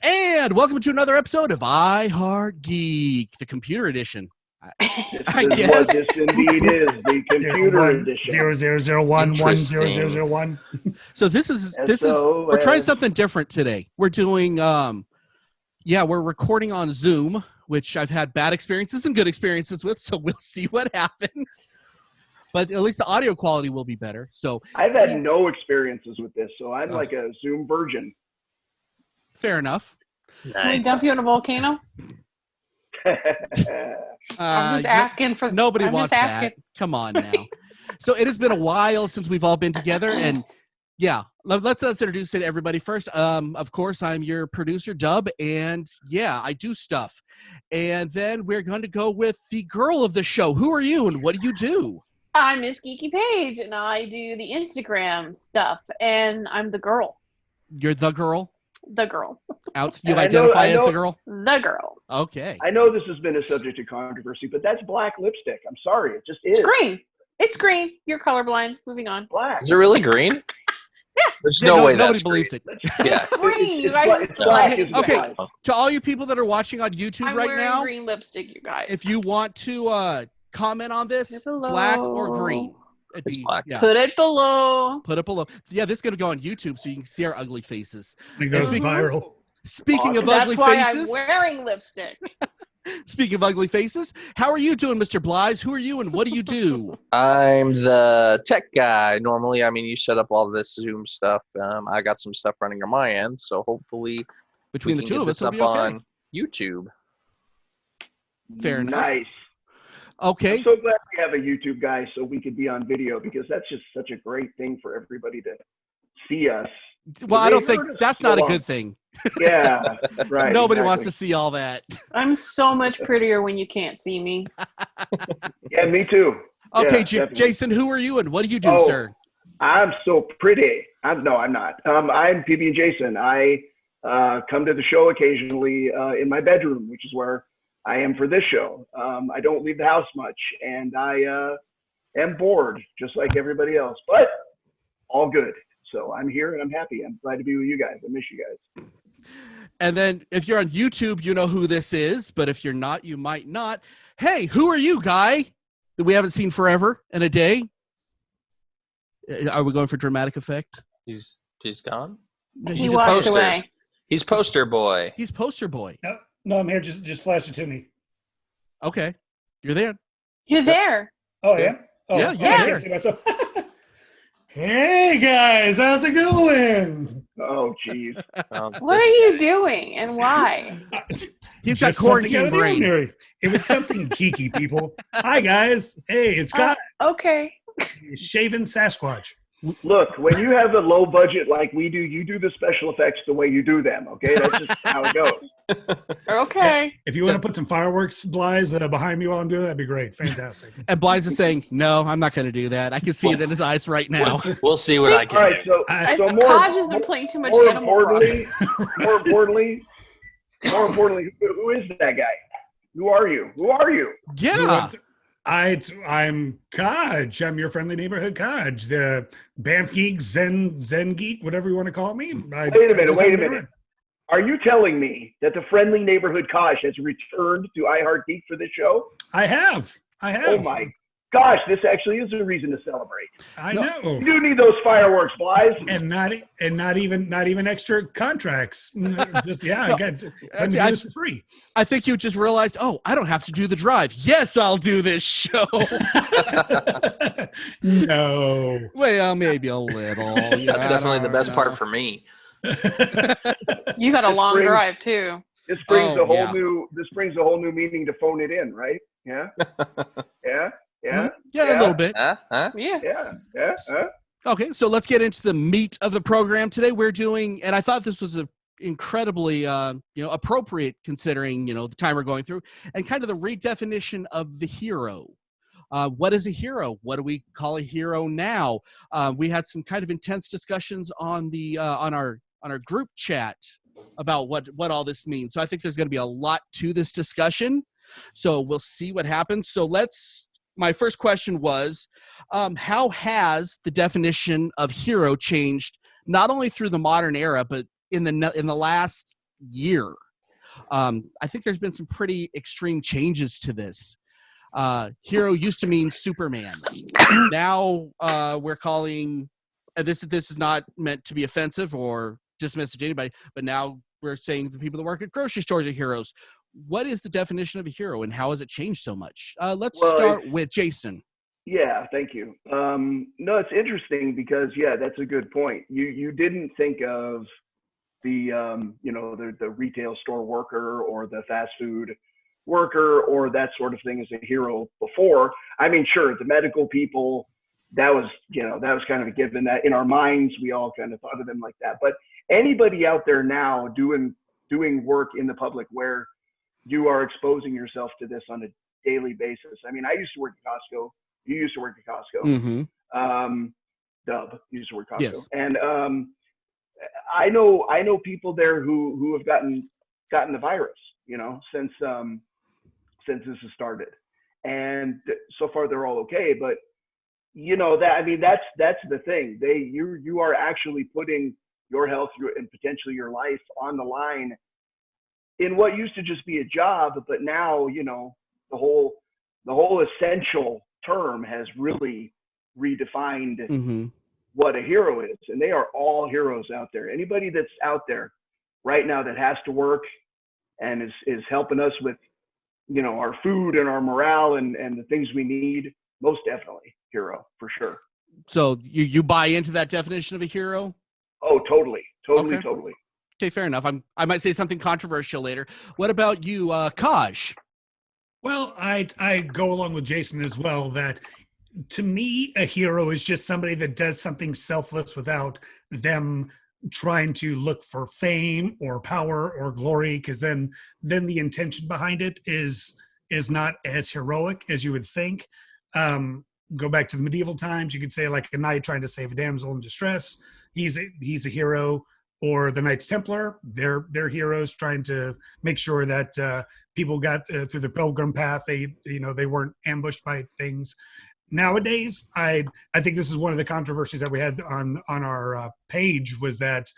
And welcome to another episode of I Heart Geek, the computer edition. I guess what this indeed is, the computer edition. 0001100001. So this is we're trying something different today. We're doing we're recording on Zoom, which I've had bad experiences and good experiences with, so we'll see what happens. But at least the audio quality will be better. So I've had no experiences with this, so I'm like a Zoom virgin. Fair enough. Nice. Can we dump you in a volcano? I'm just asking for. Nobody wants that. Come on now. So it has been a while since we've all been together, and let's introduce it to everybody first. Of course, I'm your producer, Dub, and I do stuff. And then we're going to go with the girl of the show. Who are you, and what do you do? I'm Miss Geeky Paige, and I do the Instagram stuff, and I'm the girl. You're the girl? The girl. You identify as the girl? The girl. Okay. I know this has been a subject of controversy, but that's black lipstick. I'm sorry. It just is. It's green. It's green. You're colorblind. Moving on. Black. Is it really green? Yeah. There's no way nobody that's believes green. it. It's green. You guys it's black. Okay. To all you people that are watching on YouTube I'm right wearing now, green lipstick, you guys. if you want to comment on this, black or green. It'd be black. Yeah. Put it below. Put it below. Yeah, this is going to go on YouTube so you can see our ugly faces. It goes viral. Speaking of ugly faces. faces. That's why I'm wearing lipstick. Speaking of ugly faces, how are you doing, Mr. Blige? Who are you and what do you do? I'm the tech guy. Normally, you set up all this Zoom stuff. I got some stuff running on my end, so hopefully between the two of us, it'll be okay. On YouTube. Fair enough. Nice. Okay. I'm so glad we have a YouTube guy so we could be on video because that's just such a great thing for everybody to see us. Well, I don't think that's not a good thing. Yeah, right. Nobody wants to see all that. I'm so much prettier when you can't see me. Yeah, me too. Okay, Jason, who are you and what do you do, sir? I'm so pretty. I'm not. I'm PB&Jason. I come to the show occasionally in my bedroom, which is where I am for this show. I don't leave the house much, and I am bored, just like everybody else, but all good. So I'm here, and I'm happy. I'm glad to be with you guys. I miss you guys. And then if you're on YouTube, you know who this is, but if you're not, you might not. Hey, who are you, guy, that we haven't seen forever and a day? Are we going for dramatic effect? He's gone? He walked away. He's poster boy. He's poster boy. No, I'm here. Just flash it to me. Okay. You're there. You're there. Oh, yeah? Oh, yeah, you're there. Hey, guys. How's it going? Oh, geez. What are you doing and why? He's got quarantine brain. It was something geeky, people. Hi, guys. Hey, it's Scott. Okay. Shaven Sasquatch. Look, when you have a low budget like we do, you do the special effects the way you do them, okay? That's just how it goes. Okay. If you want to put some fireworks, Blige, behind me while I'm doing that, that'd be great. Fantastic. And Blige is saying, no, I'm not going to do that. I can see it in his eyes right now. We'll see what I can do. All right, so Kaj has been playing too much Animal Crossing. More importantly, who is that guy? Who are you? Yeah. I'm Kaj. I'm your friendly neighborhood Kaj. The Banff Geek, Zen Geek, whatever you want to call me. Wait a minute. Are you telling me that the friendly neighborhood Kaj has returned to I Heart Geek for this show? I have. Oh my gosh, this actually is a reason to celebrate. I know. You do need those fireworks, Blige. And not even extra contracts. Just I got to do this for free. I think you just realized, I don't have to do the drive. Yes, I'll do this show. No. Well, maybe a little. That's definitely the best part for me. You got a long drive too. This brings a whole new meaning to phone it in, right? Yeah. Yeah, a little bit. Yeah. Okay, so let's get into the meat of the program today. We're doing, and I thought this was a incredibly, appropriate considering, the time we're going through, and kind of the redefinition of the hero. What is a hero? What do we call a hero now? We had some kind of intense discussions on the on our group chat about what all this means. So I think there's going to be a lot to this discussion. So we'll see what happens. So my first question was, how has the definition of hero changed not only through the modern era, but in the last year. I think there's been some pretty extreme changes to this. Hero used to mean Superman. Now we're calling, this is not meant to be offensive or dismissive to anybody, but now we're saying the people that work at grocery stores are heroes. What is the definition of a hero, and how has it changed so much? Let's start with Jason. Yeah, thank you. No, it's interesting because, yeah, that's a good point. You didn't think of the the retail store worker or the fast food worker or that sort of thing as a hero before. I mean, sure, the medical people, that was kind of a given. That in our minds we all kind of thought of them like that. But anybody out there now doing work in the public where you are exposing yourself to this on a daily basis. I mean, I used to work at Costco. You used to work at Costco. Mm-hmm. Dub used to work at Costco. Yes. And I know people there who have gotten the virus, since this has started. And so far they're all okay, but that's the thing. You are actually putting your health and potentially your life on the line in what used to just be a job, but now, the whole essential term has really redefined Mm-hmm. what a hero is. And they are all heroes out there. Anybody that's out there right now that has to work and is helping us with, our food and our morale and the things we need, most definitely hero for sure. So you buy into that definition of a hero? Oh, totally. Okay. Totally. Okay, fair enough. I might say something controversial later. What about you, Kaj? Well, I go along with Jason as well, that to me, a hero is just somebody that does something selfless without them trying to look for fame or power or glory, because then the intention behind it is not as heroic as you would think. Go back to the medieval times, you could say like a knight trying to save a damsel in distress. He's a hero. Or the Knights Templar, they're heroes trying to make sure that people got through the pilgrim path. They weren't ambushed by things. Nowadays, I think this is one of the controversies that we had on our page, was that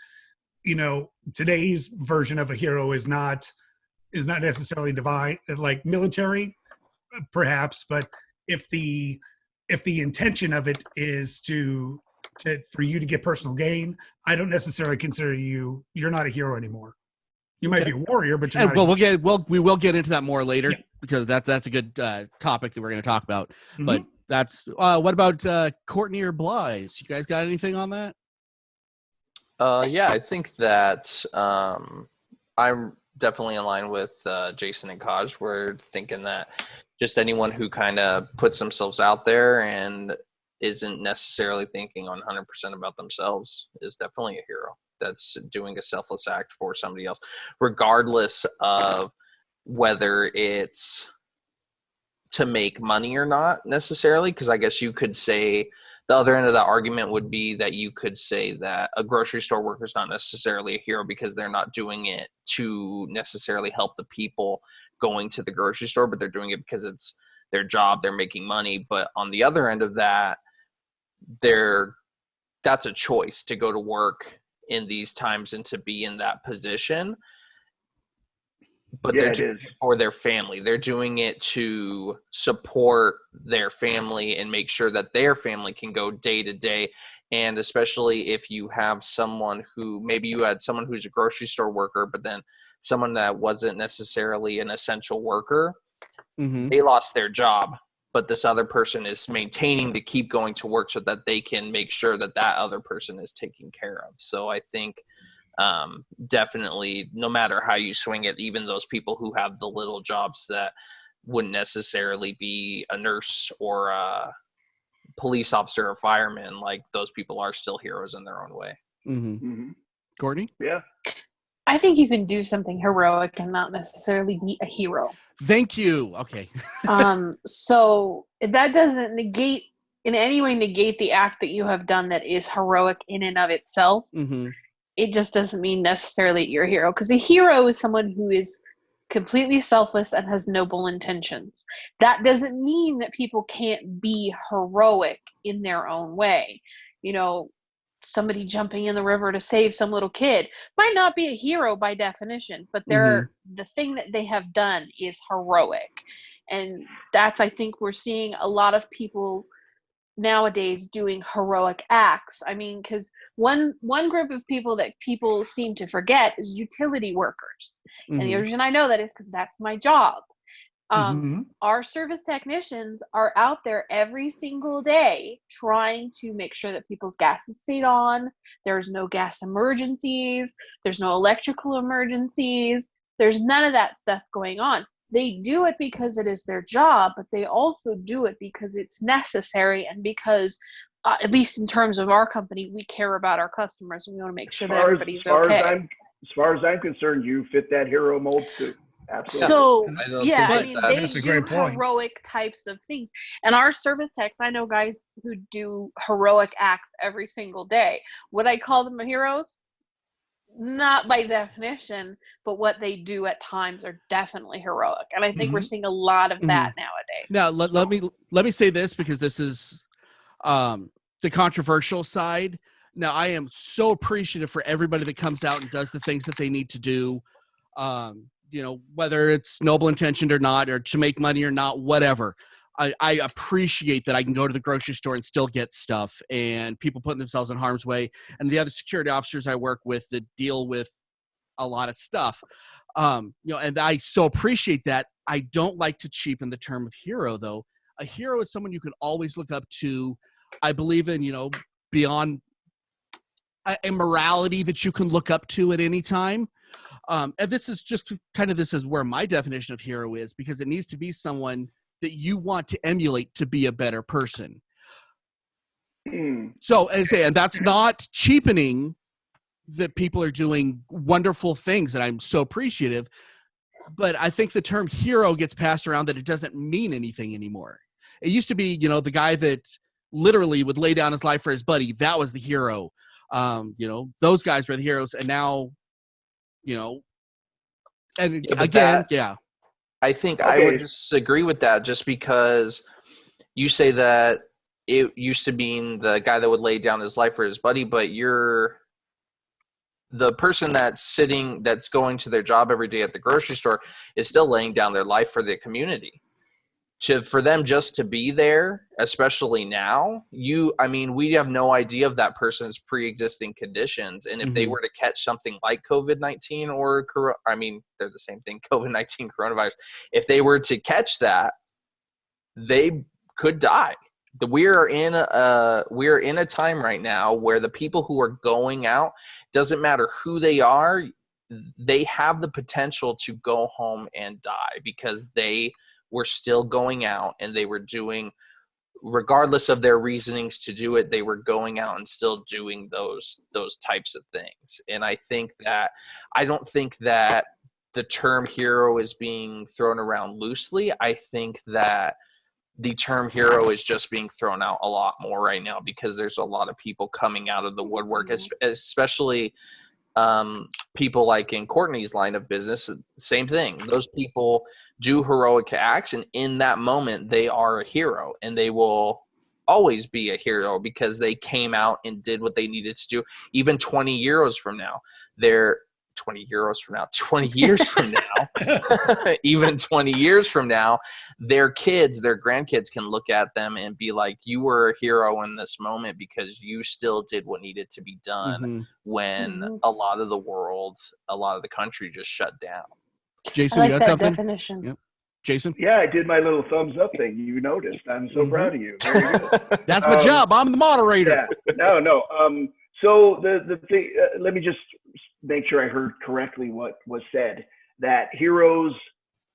today's version of a hero is not necessarily divine, like military, perhaps, but if the intention of it is for you to get personal gain, I don't necessarily consider you're not a hero anymore. You might be a warrior, but you're not. We will get into that more later, yeah, because that's a good topic that we're going to talk about. Mm-hmm. But that's what about Courtney or Blythe? You guys got anything on that? Yeah, I think that I'm definitely in line with Jason and Kaj. We're thinking that just anyone who kind of puts themselves out there and isn't necessarily thinking 100% about themselves is definitely a hero that's doing a selfless act for somebody else, regardless of whether it's to make money or not necessarily. Because I guess you could say the other end of that argument would be that you could say that a grocery store worker is not necessarily a hero because they're not doing it to necessarily help the people going to the grocery store, but they're doing it because it's their job, they're making money. But on the other end of that, that's a choice to go to work in these times and to be in that position. But they're doing it for their family. They're doing it to support their family and make sure that their family can go day to day. And especially if you have someone maybe you had someone who's a grocery store worker, but then someone that wasn't necessarily an essential worker, Mm-hmm. they lost their job, but this other person is maintaining to keep going to work so that they can make sure that other person is taken care of. So I think definitely, no matter how you swing it, even those people who have the little jobs that wouldn't necessarily be a nurse or a police officer or fireman, like those people are still heroes in their own way. Mm-hmm. Mm-hmm. Courtney? Yeah. I think you can do something heroic and not necessarily be a hero. Thank you. Okay. So that doesn't in any way negate the act that you have done that is heroic in and of itself. Mm-hmm. It just doesn't mean necessarily you're a hero, because a hero is someone who is completely selfless and has noble intentions. That doesn't mean that people can't be heroic in their own way. somebody jumping in the river to save some little kid might not be a hero by definition, but the thing that they have done is heroic. And that's, I think we're seeing a lot of people nowadays doing heroic acts. I mean, because one group of people that people seem to forget is utility workers. And the reason I know that is because that's my job. Our service technicians are out there every single day trying to make sure that people's gas is stayed on. There's no gas emergencies. There's no electrical emergencies. There's none of that stuff going on. They do it because it is their job, but they also do it because it's necessary, and because, at least in terms of our company, we care about our customers. We want to make sure that everybody's okay. As far as I'm concerned, you fit that hero mold too. Absolutely. So, yeah, I mean, they do heroic types of things. And our service techs, I know guys who do heroic acts every single day. Would I call them heroes? Not by definition, but what they do at times are definitely heroic. And I think we're seeing a lot of that nowadays. Now, let me say this, because this is the controversial side. Now, I am so appreciative for everybody that comes out and does the things that they need to do. You know, whether it's noble intentioned or not, or to make money or not, whatever. I appreciate that I can go to the grocery store and still get stuff, and people putting themselves in harm's way, and the other security officers I work with that deal with a lot of stuff. You know, and I so appreciate that. I don't like to cheapen the term of hero, though. A hero is someone you can always look up to. I believe in, you know, beyond a morality that you can look up to at any time. And this is just kind of, this is where my definition of hero is, because it needs to be someone that you want to emulate to be a better person. So, as I say, and that's not cheapening that people are doing wonderful things, and I'm so appreciative, but I think the term hero gets passed around that it doesn't mean anything anymore. It used to be, you know, the guy that literally would lay down his life for his buddy, that was the hero. You know, those guys were the heroes, and now, you know, and I think I would disagree with that, just because you say that it used to be the guy that would lay down his life for his buddy, but you're the person that's going to their job every day at the grocery store is still laying down their life for the community. For them just to be there, especially now, we have no idea of that person's pre-existing conditions. And if they were to catch something like COVID-19 or, they're the same thing, COVID-19, coronavirus, if they were to catch that, they could die. We're in a time right now where the people who are going out, doesn't matter who they are, they have the potential to go home and die, because they were still going out and they were doing, regardless of their reasonings to do it, they were going out and still doing those types of things. And I don't think that the term hero is being thrown around loosely. I think that the term hero is just being thrown out a lot more right now, because there's a lot of people coming out of the woodwork, especially people like in Courtney's line of business. Same thing. Those people do heroic acts, and in that moment they are a hero, and they will always be a hero because they came out and did what they needed to do. Even 20 years from now, even 20 years from now, their grandkids can look at them and be like, you were a hero in this moment because you still did what needed to be done when a lot of the country just shut down. Jason, I like you got that something? definition. Yep. Jason? Yeah, I did my little thumbs up thing. You noticed. I'm so proud of you. Very good. That's my job. I'm the moderator. Yeah. No. So the thing, let me just make sure I heard correctly what was said, that heroes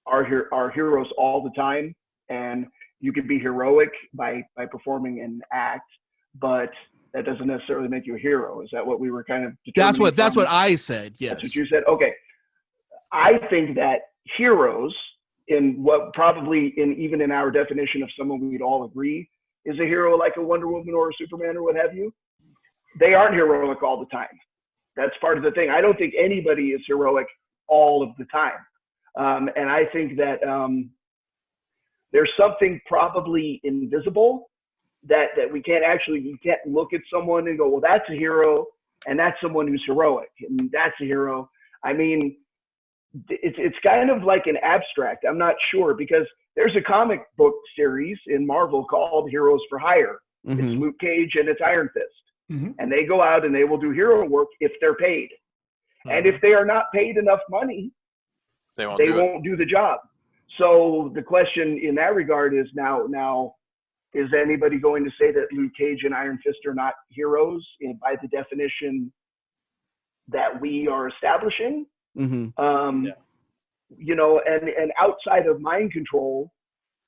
are heroes all the time, and you can be heroic by performing an act, but that doesn't necessarily make you a hero. Is that what we were kind of determining? That's what I said. Yes. That's what you said. Okay. I think that heroes, in what probably even in our definition of someone we'd all agree is a hero, like a Wonder Woman or a Superman or what have you, they aren't heroic all the time. That's part of the thing. I don't think anybody is heroic all of the time. And I think that there's something probably invisible that we can't actually, you can't look at someone and go, well, that's a hero, and that's someone who's heroic, and that's a hero. I mean, it's kind of like an abstract. I'm not sure, because there's a comic book series in Marvel called Heroes for Hire. Mm-hmm. It's Luke Cage and it's Iron Fist. Mm-hmm. And they go out and they will do hero work if they're paid. And if they are not paid enough money, they won't do the job. So the question in that regard is now, is anybody going to say that Luke Cage and Iron Fist are not heroes by the definition that we are establishing? Mm-hmm. You know, and outside of mind control,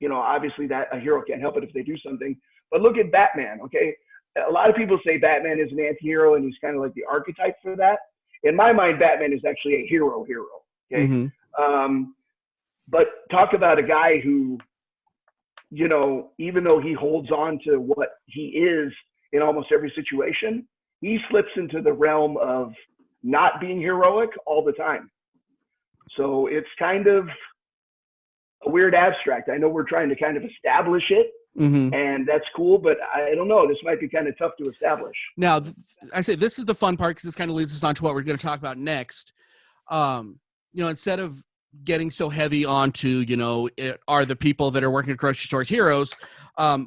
you know, obviously that a hero can't help it if they do something. But look at Batman, okay? A lot of people say Batman is an anti-hero and he's kind of like the archetype for that. In my mind, Batman is actually a hero, okay? Mm-hmm. But talk about a guy who, you know, even though he holds on to what he is in almost every situation, he slips into the realm of not being heroic all the time. So it's kind of a weird abstract. I know we're trying to kind of establish it, and that's cool, but I don't know. This might be kind of tough to establish. Now, I say this is the fun part, because this kind of leads us on to what we're going to talk about next. You know, instead of getting so heavy onto, you know, are the people that are working at grocery stores heroes, I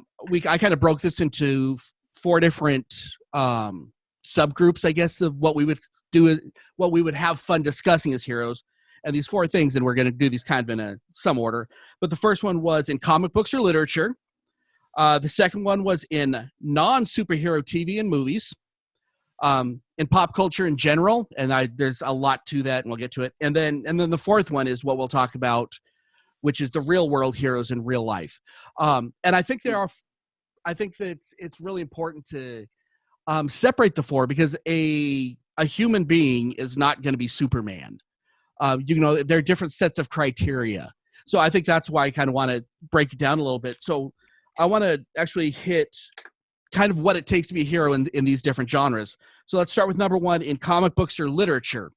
kind of broke this into 4 different subgroups, I guess, of what we would do, what we would have fun discussing as heroes. And these 4 things, and we're going to do these kind of in some order. But the first one was in comic books or literature. The second one was in non-superhero TV and movies. In pop culture in general, and there's a lot to that, and we'll get to it. And then the fourth one is what we'll talk about, which is the real world heroes in real life. And I think I think that it's really important to separate the 4, because a human being is not going to be Superman. You know, there are different sets of criteria. So I think that's why I kind of want to break it down a little bit. So I want to actually hit kind of what it takes to be a hero in these different genres. So let's start with number 1 in comic books or literature.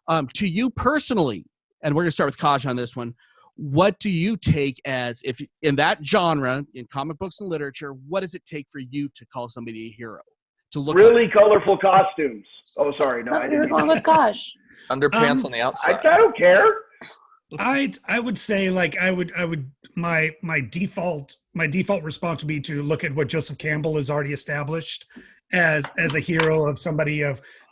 To you personally, and we're going to start with Kaj on this one, what do you take as, if in that genre, in comic books and literature, what does it take for you to call somebody a hero? To look really colorful costumes. Oh, sorry. No, I didn't. Going with Gosh. Underpants on the outside. I don't care. I would say, like, my default response would be to look at what Joseph Campbell has already established as a hero of somebody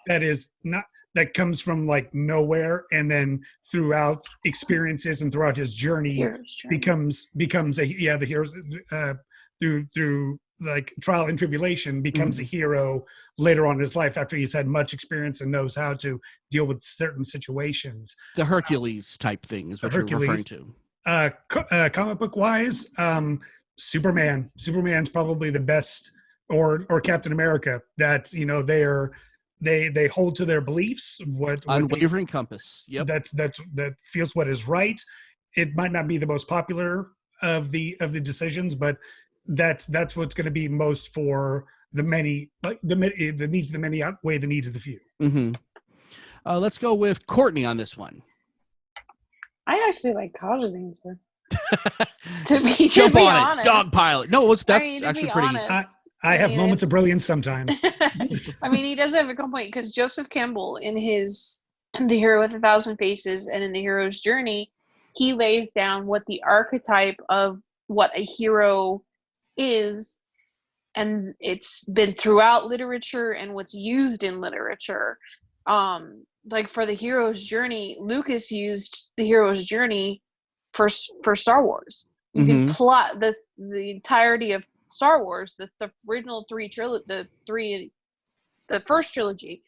that comes from like nowhere, and then throughout experiences and throughout his journey becomes the hero through like trial and tribulation, becomes a hero later on in his life after he's had much experience and knows how to deal with certain situations. The Hercules type thing is what you're referring to. Comic book wise, Superman's probably the best, or Captain America, that, you know, they hold to their beliefs, unwavering compass. Yep. That feels what is right. It might not be the most popular of the decisions, but that's what's going to be most for the many. Like the needs of the many outweigh the needs of the few. Let's go with Courtney on this one. I actually like Kaj's answer. Jump on honest. it, dog pilot. No, that's actually pretty. Honest, I have moments of brilliance sometimes. I mean, he does have a good point, because Joseph Campbell, in The Hero with a Thousand Faces and in The Hero's Journey, he lays down what the archetype of what a hero is, and it's been throughout literature and what's used in literature. Like for The Hero's Journey, Lucas used The Hero's Journey for Star Wars. You can plot the entirety of Star Wars, the original the first trilogy.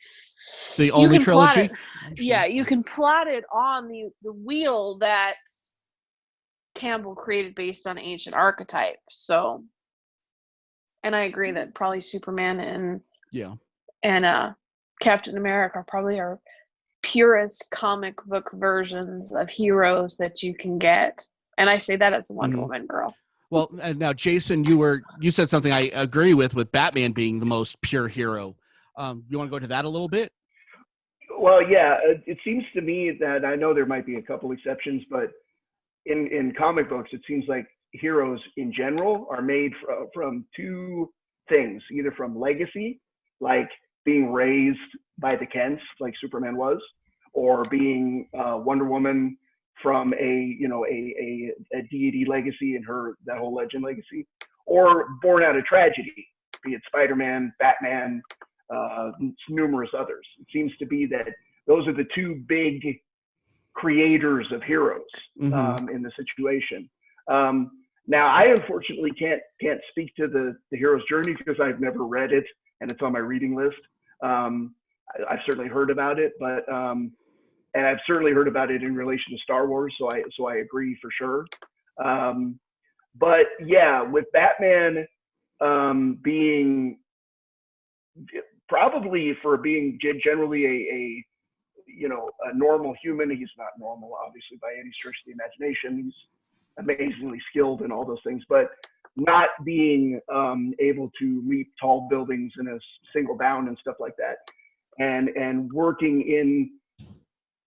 The only trilogy? You can plot it on the wheel that Campbell created based on ancient archetypes. So, and I agree that probably Superman and Captain America probably are purest comic book versions of heroes that you can get. And I say that as a Wonder Woman girl. Well, and now Jason, you said something I agree with Batman being the most pure hero. You want to go to that a little bit? Well, yeah, it seems to me that, I know there might be a couple exceptions, but in comic books, it seems like heroes in general are made from two things, either from legacy, like being raised by the Kents, like Superman was, or being Wonder Woman from a deity legacy and that whole legend legacy, or born out of tragedy, be it Spider-Man, Batman, numerous others. It seems to be that those are the two big creators of heroes in the situation. Now, I unfortunately can't speak to the hero's journey because I've never read it and it's on my reading list. I've certainly heard about it, but and I've certainly heard about it in relation to Star Wars, so I agree for sure. But yeah, with Batman being probably for being generally a normal human, he's not normal obviously by any stretch of the imagination. He's amazingly skilled in all those things, but not being able to leap tall buildings in a single bound and stuff like that, and working in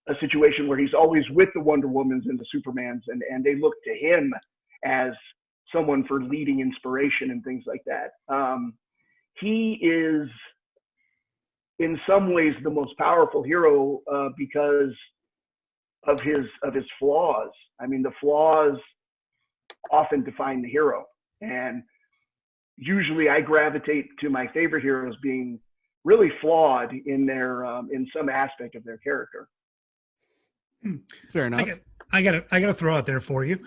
a situation where he's always with the Wonder Womans and the Supermans, and they look to him as someone for leading inspiration and things like that. He is in some ways the most powerful hero because of his flaws. I mean, the flaws often define the hero, and usually I gravitate to my favorite heroes being really flawed in their in some aspect of their character. Fair enough. I gotta throw out there for you.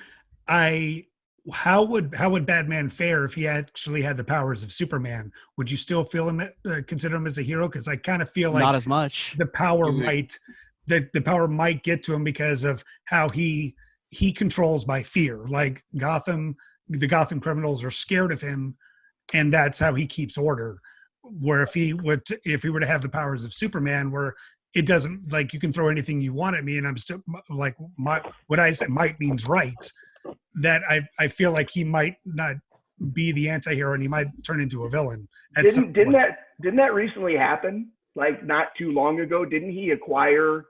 How would Batman fare if he actually had the powers of Superman? Would you still feel him consider him as a hero? Because I kind of feel like not as much. The power might get to him because of how he controls by fear. Like the Gotham criminals are scared of him, and that's how he keeps order. Where if he were to have the powers of Superman, where it doesn't, like, you can throw anything you want at me and I'm still like, what I say might means right. That I feel like he might not be the anti-hero and he might turn into a villain. Didn't that recently happen? Like not too long ago, didn't he acquire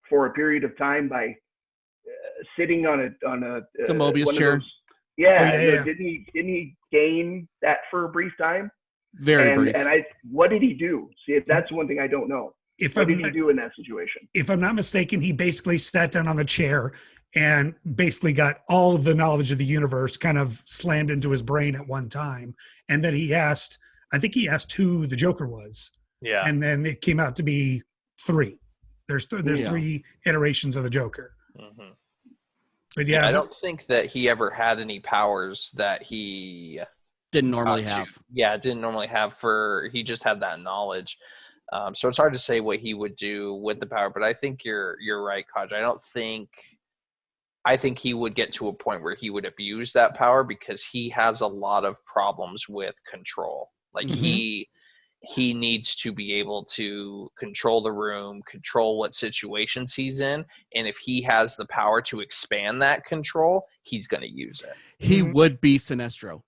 for a period of time by sitting on the Mobius chair? Yeah. Didn't he gain that for a brief time? Very brief. And what did he do? See, that's one thing I don't know. What did he do in that situation? If I'm not mistaken, he basically sat down on the chair and basically got all of the knowledge of the universe kind of slammed into his brain at one time. And then I think he asked who the Joker was. Yeah. And then it came out to be 3. There's 3 iterations of the Joker. Mm-hmm. But yeah, I don't think that he ever had any powers that he didn't normally have. Yeah, didn't normally have. He just had that knowledge. So it's hard to say what he would do with the power, but I think you're right, Kaj. I think he would get to a point where he would abuse that power because he has a lot of problems with control. Like he needs to be able to control the room, control what situations he's in, and if he has the power to expand that control, he's going to use it. He would be Sinestro.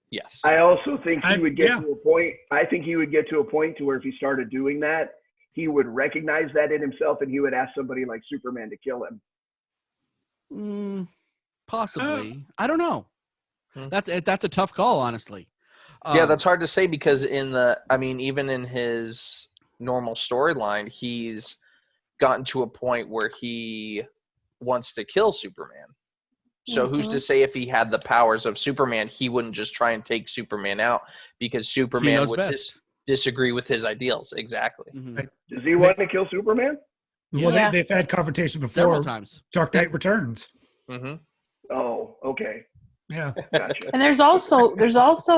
Yes. I also think he would get to a point. I think he would get to a point to where if he started doing that, he would recognize that in himself and he would ask somebody like Superman to kill him. Possibly. I don't know. That's a tough call, honestly. Yeah, that's hard to say because even in his normal storyline, he's gotten to a point where he wants to kill Superman. So who's to say if he had the powers of Superman, he wouldn't just try and take Superman out because Superman would disagree with his ideals. Exactly. Mm-hmm. Does he want to kill Superman? Well, they've had conversations before. Several times. Dark Knight Returns. Mm-hmm. Oh, okay. Yeah. Gotcha. And there's also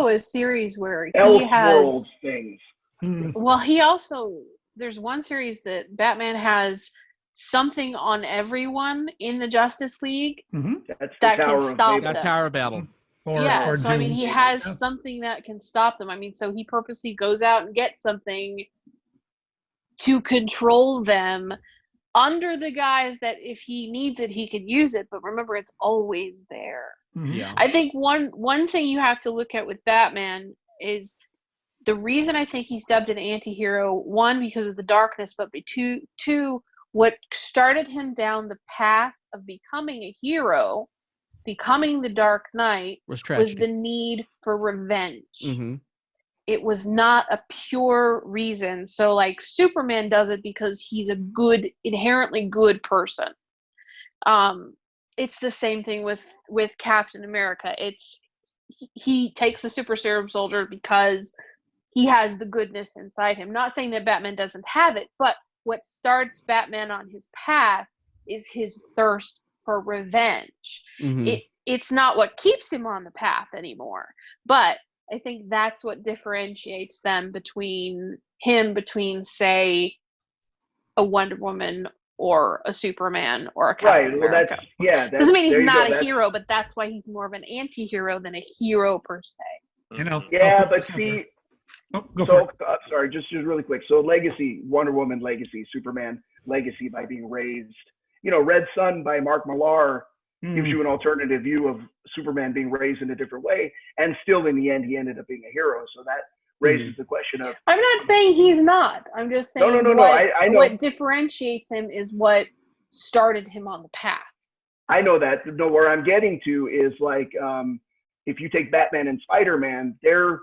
a series where he has things. Well, there's one series that Batman has something on everyone in the Justice League that can stop them. That's Tower of Babel. He has something that can stop them. I mean, so he purposely goes out and gets something to control them under the guise that if he needs it, he could use it. But remember, it's always there. Yeah. I think one thing you have to look at with Batman is the reason I think he's dubbed an anti-hero, one, because of the darkness, but two, what started him down the path of becoming a hero becoming the Dark Knight Was the need for revenge. Mm-hmm. It was not a pure reason. So like Superman does it because he's a good, inherently good person. It's the same thing with Captain America. He takes the super serum soldier because he has the goodness inside him. Not saying that Batman doesn't have it, but what starts Batman on his path is his thirst for revenge. Mm-hmm. It's not what keeps him on the path anymore. But I think that's what differentiates them between say, a Wonder Woman or a Superman or a Captain America. Doesn't mean he's not a hero, but that's why he's more of an anti-hero than a hero per se. Yeah, but see, sorry, just really quick. So legacy, Wonder Woman legacy, Superman legacy by being raised. Red Sun by Mark Millar gives you an alternative view of Superman being raised in a different way, and still in the end he ended up being a hero. So that raises the question of. I'm not saying he's not. I'm just saying I know. What differentiates him is what started him on the path. I know that. No, where I'm getting to is like if you take Batman and Spider-Man, their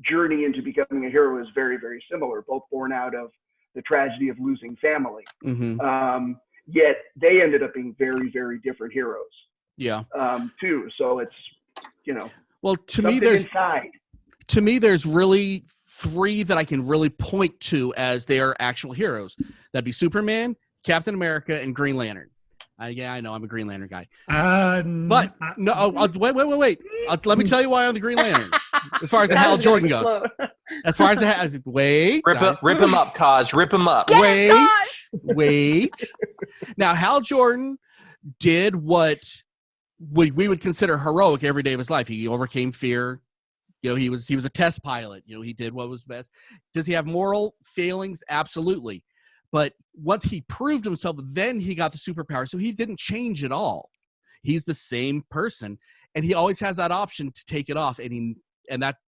journey into becoming a hero is very, very similar, both born out of the tragedy of losing family. Mm-hmm. Yet they ended up being very, very different heroes. Yeah. Too. So it's, well, to me, there's really three that I can really point to as their actual heroes. That'd be Superman, Captain America, and Green Lantern. Yeah, I know I'm a Green Lantern guy. But no, wait. Let me tell you why I'm the Green Lantern. As far as the Hal Jordan goes. As far as the wait. Rip him up, Kaj. Rip him up. Wait. Now, Hal Jordan did what we would consider heroic every day of his life. He overcame fear. He was a test pilot. He did what was best. Does he have moral failings? Absolutely. But once he proved himself, then he got the superpower. So he didn't change at all. He's the same person, and he always has that option to take it off, and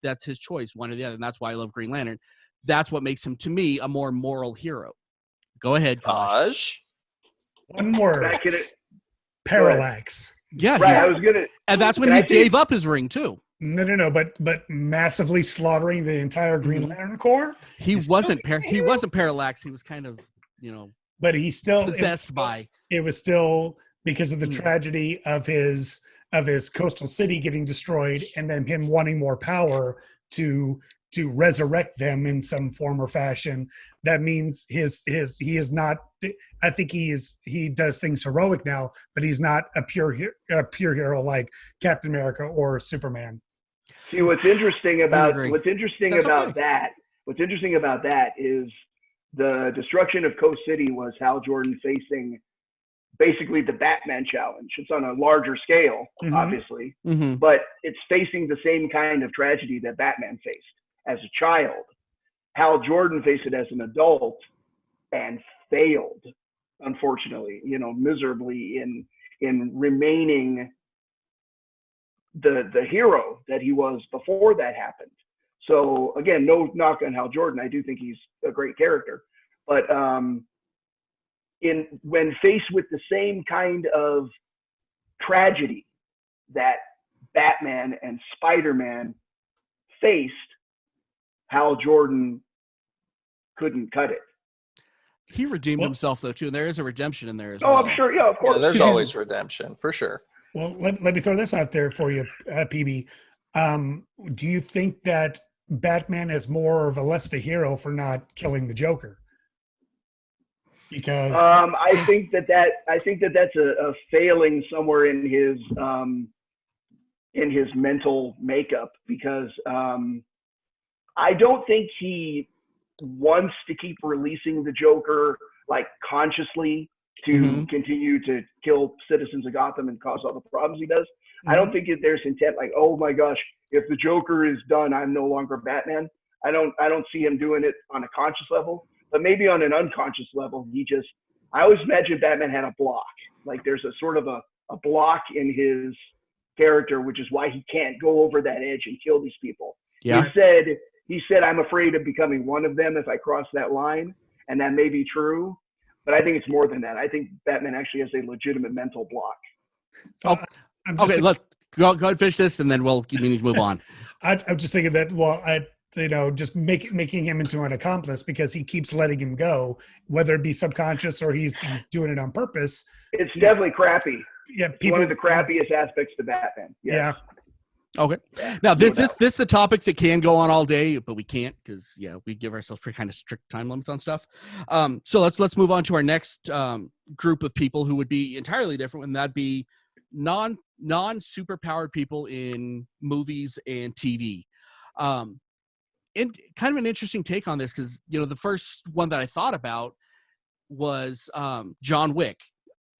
that's his choice, one or the other. And that's why I love Green Lantern. That's what makes him, to me, a more moral hero. Go ahead, Kaj. One word. Parallax. Yeah, right. I was gonna, and that's when he gave up his ring too. No. But massively slaughtering the entire Green Lantern Corps. He wasn't Parallax. He was kind of, but he's still possessed by. It was still because of the tragedy of his coastal city getting destroyed, and then him wanting more power to resurrect them in some form or fashion. That means he is not. I think he does things heroic now, but he's not a pure hero like Captain America or Superman. See, what's interesting about that is the destruction of Coast City was Hal Jordan facing basically the Batman challenge. It's on a larger scale, obviously, but it's facing the same kind of tragedy that Batman faced as a child. Hal Jordan faced it as an adult and failed, unfortunately, miserably in remaining the hero that he was before that happened. So again, no knock on Hal Jordan. I do think he's a great character, but when faced with the same kind of tragedy that Batman and Spider-Man faced, Hal Jordan couldn't cut it. He redeemed himself though too, and there is a redemption in there as well. Oh, I'm sure. Yeah, of course. Yeah, there's always redemption for sure. Well, let me throw this out there for you, PB. Do you think that Batman is more of a less of a hero for not killing the Joker? Because I think that's a failing somewhere in his mental makeup, because I don't think he wants to keep releasing the Joker like consciously to continue to kill citizens of Gotham and cause all the problems he does. I don't think there's intent like, oh my gosh, if the Joker is done, I'm no longer Batman. I don't see him doing it on a conscious level, but maybe on an unconscious level, I always imagine Batman had a block. Like there's a sort of a block in his character, which is why he can't go over that edge and kill these people. Yeah. He said, I'm afraid of becoming one of them if I cross that line. And that may be true, but I think it's more than that. I think Batman actually has a legitimate mental block. Oh, I'm just okay, look, go ahead and finish this, and then we need to move on. I'm just thinking that, just making him into an accomplice because he keeps letting him go, whether it be subconscious or he's doing it on purpose. It's definitely crappy. Yeah, It's one of the crappiest aspects to Batman. Yes. Yeah. Okay. Now this is a topic that can go on all day, but we can't because we give ourselves pretty kind of strict time limits on stuff. So let's move on to our next group of people who would be entirely different, and that'd be non superpowered people in movies and TV. And kind of an interesting take on this because the first one that I thought about was John Wick.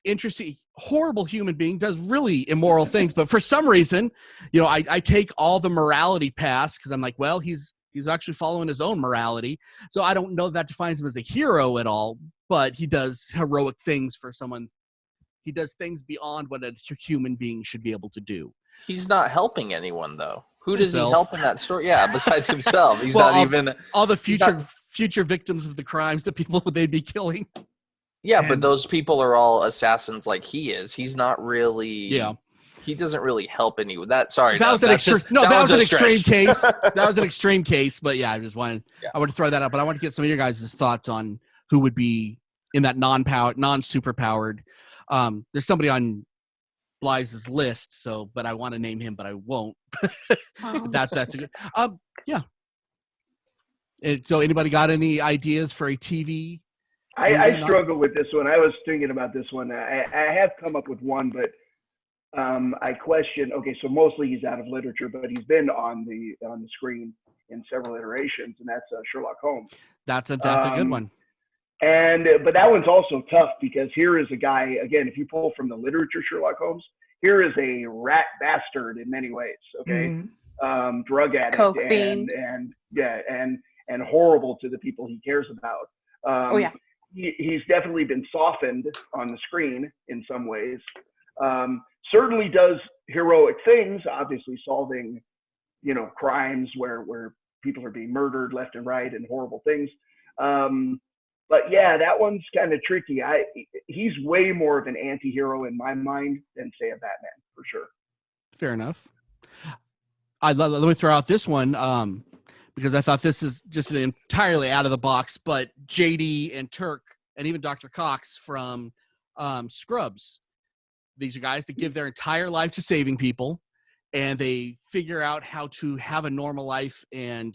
Interesting, horrible human being, does really immoral things, but for some reason, I take all the morality pass because I'm like, well, he's actually following his own morality, so I don't know that defines him as a hero at all, but he does heroic things for someone. He does things beyond what a human being should be able to do. He's not helping anyone, though. Who does he help in that story? Yeah, besides himself. He's not even... All the future victims of the crimes, the people they'd be killing. Yeah, but those people are all assassins like he is. He's not really... Yeah. He doesn't really help anyone. That was an extreme case. That was an extreme case, but I just wanted... Yeah. I want to throw that out, but I want to get some of your guys' thoughts on who would be in that non-superpowered... there's somebody on Blythe's list, but I want to name him, but I won't. That's a good. Yeah. And so, anybody got any ideas for a TV? I struggle with this one. I was thinking about this one. I have come up with one, but I question. Okay, so mostly he's out of literature, but he's been on the screen in several iterations, and that's Sherlock Holmes. That's a good one. But that one's also tough because here is a guy, again, if you pull from the literature Sherlock Holmes, here is a rat bastard in many ways, okay? Mm-hmm. Drug addict Coke and horrible to the people he cares about. He's definitely been softened on the screen in some ways. Certainly does heroic things, obviously solving, crimes where people are being murdered left and right and horrible things. But that one's kind of tricky. He's way more of an anti-hero in my mind than, say, a Batman, for sure. Fair enough. Let me throw out this one because I thought this is just an entirely out of the box, but JD and Turk and even Dr. Cox from Scrubs. These are guys that give their entire life to saving people, and they figure out how to have a normal life and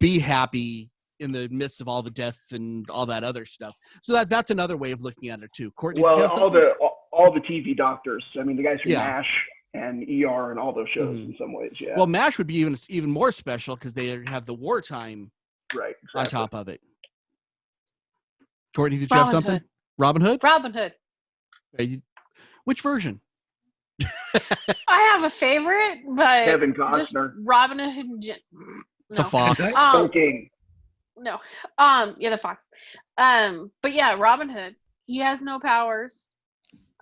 be happy in the midst of all the death and all that other stuff. So that's another way of looking at it too. Courtney, well, all the TV doctors. I mean, the guys from MASH and ER and all those shows in some ways. Yeah. Well, MASH would be even more special because they have the wartime on top of it. Courtney, did you have something? Robin Hood? Robin Hood. Which version? I have a favorite, but Kevin Costner. Robin Hood. The Fox. No. The Fox. But Robin Hood. He has no powers.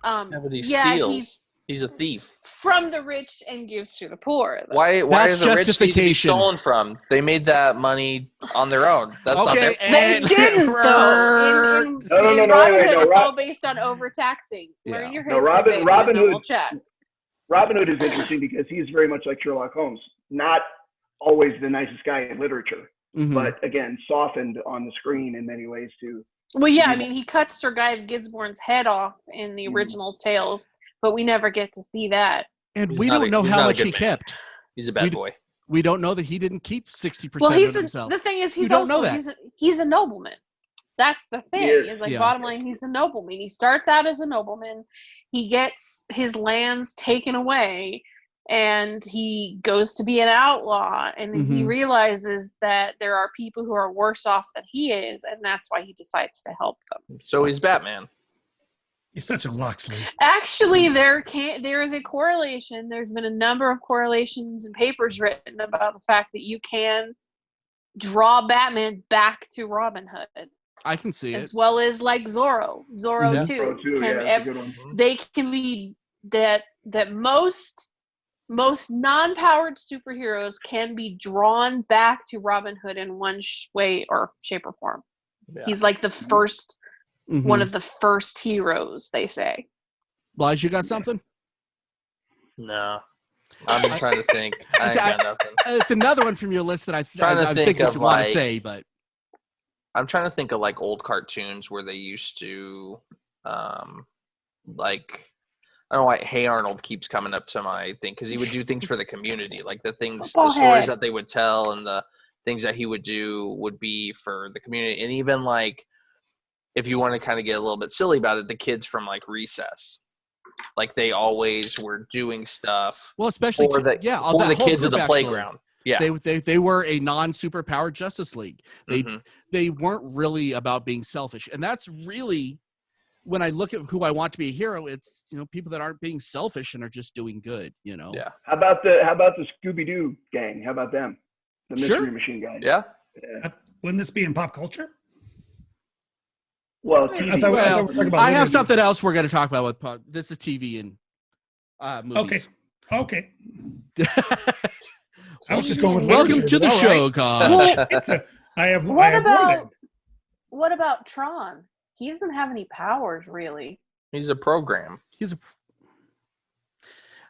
But he steals. He's a thief. From the rich and gives to the poor. Why are the rich need to be stolen from? They made that money on their own. That's not their fault. They didn't, though. In Robin Hood, it's all based on overtaxing. Learn your history, Robin Hood. We'll chat. Robin Hood is interesting because he's very much like Sherlock Holmes. Not always the nicest guy in literature. Mm-hmm. But again, softened on the screen in many ways too. Well, I mean, he cuts Sir Guy of Gisborne's head off in the original tales, but we never get to see that. And we don't know how much he kept. He's a bad boy. We don't know that he didn't keep 60% of himself. The thing is, he's a nobleman. That's the thing. Bottom line, he's a nobleman. He starts out as a nobleman. He gets his lands taken away. And he goes to be an outlaw, and he realizes that there are people who are worse off than he is, and that's why he decides to help them. So he's Batman. He's such a Loxley. Actually, there is a correlation. There's been a number of correlations and papers written about the fact that you can draw Batman back to Robin Hood. I can see it. As well as like Zorro. Zorro too. They can be that most non-powered superheroes can be drawn back to Robin Hood in one way or shape or form. Yeah. He's like the first, one of the first heroes, they say. Blige, you got something? No. I'm trying to think. I ain't got nothing. It's another one from your list that I think you want to say, but I'm trying to think of like old cartoons where they used to, like, I don't know why Hey Arnold keeps coming up to my thing because he would do things for the community, like the stories that they would tell and the things that he would do would be for the community, and even like if you want to kind of get a little bit silly about it, the kids from like Recess. Like they always were doing stuff. Well, especially for the kids of the playground. Yeah, they were a non-superpowered Justice League. They weren't really about being selfish, and that's really when I look at who I want to be a hero. It's people that aren't being selfish and are just doing good. Yeah. How about the Scooby Doo gang? How about them? The Mystery Machine guys. Yeah. Wouldn't this be in pop culture? Well, I thought we were talking about. I have something else we're going to talk about with this is TV and movies. Okay. I was just going with welcome to the show, Kosh. What about Tron? He doesn't have any powers, really. He's a program. I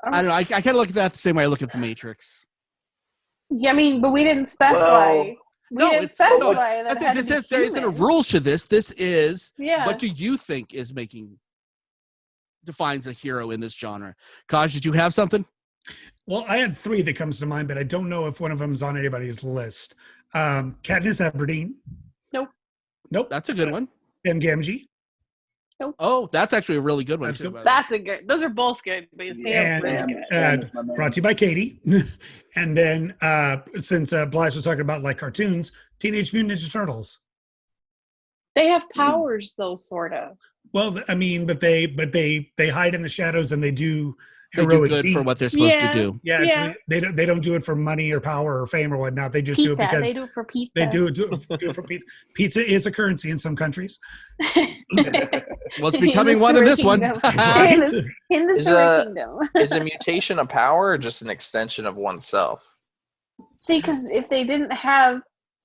don't know. I kind of look at that the same way I look at the Matrix. Yeah, I mean, but we didn't specify. There isn't a rules to this. This is what do you think defines a hero in this genre? Kosh, did you have something? Well, I had 3 that comes to mind, but I don't know if one of them is on anybody's list. Katniss Everdeen. Nope. That's a good one. Ben Gamgee. Nope. Oh, that's actually a really good one. That's a good. Those are both good. And brought to you by Katie. And then since Blythe was talking about like cartoons, Teenage Mutant Ninja Turtles. They have powers, though, sort of. Well, I mean, but they hide in the shadows and they do they heroic do good deeds for what they're supposed to do. Yeah. They don't do it for money or power or fame or whatnot. They just do it because they do it for pizza. They do it for pizza. Pizza is a currency in some countries. Well, it's becoming one in this one. In the Story Kingdom. Is a mutation a power or just an extension of oneself? See, because if they didn't have,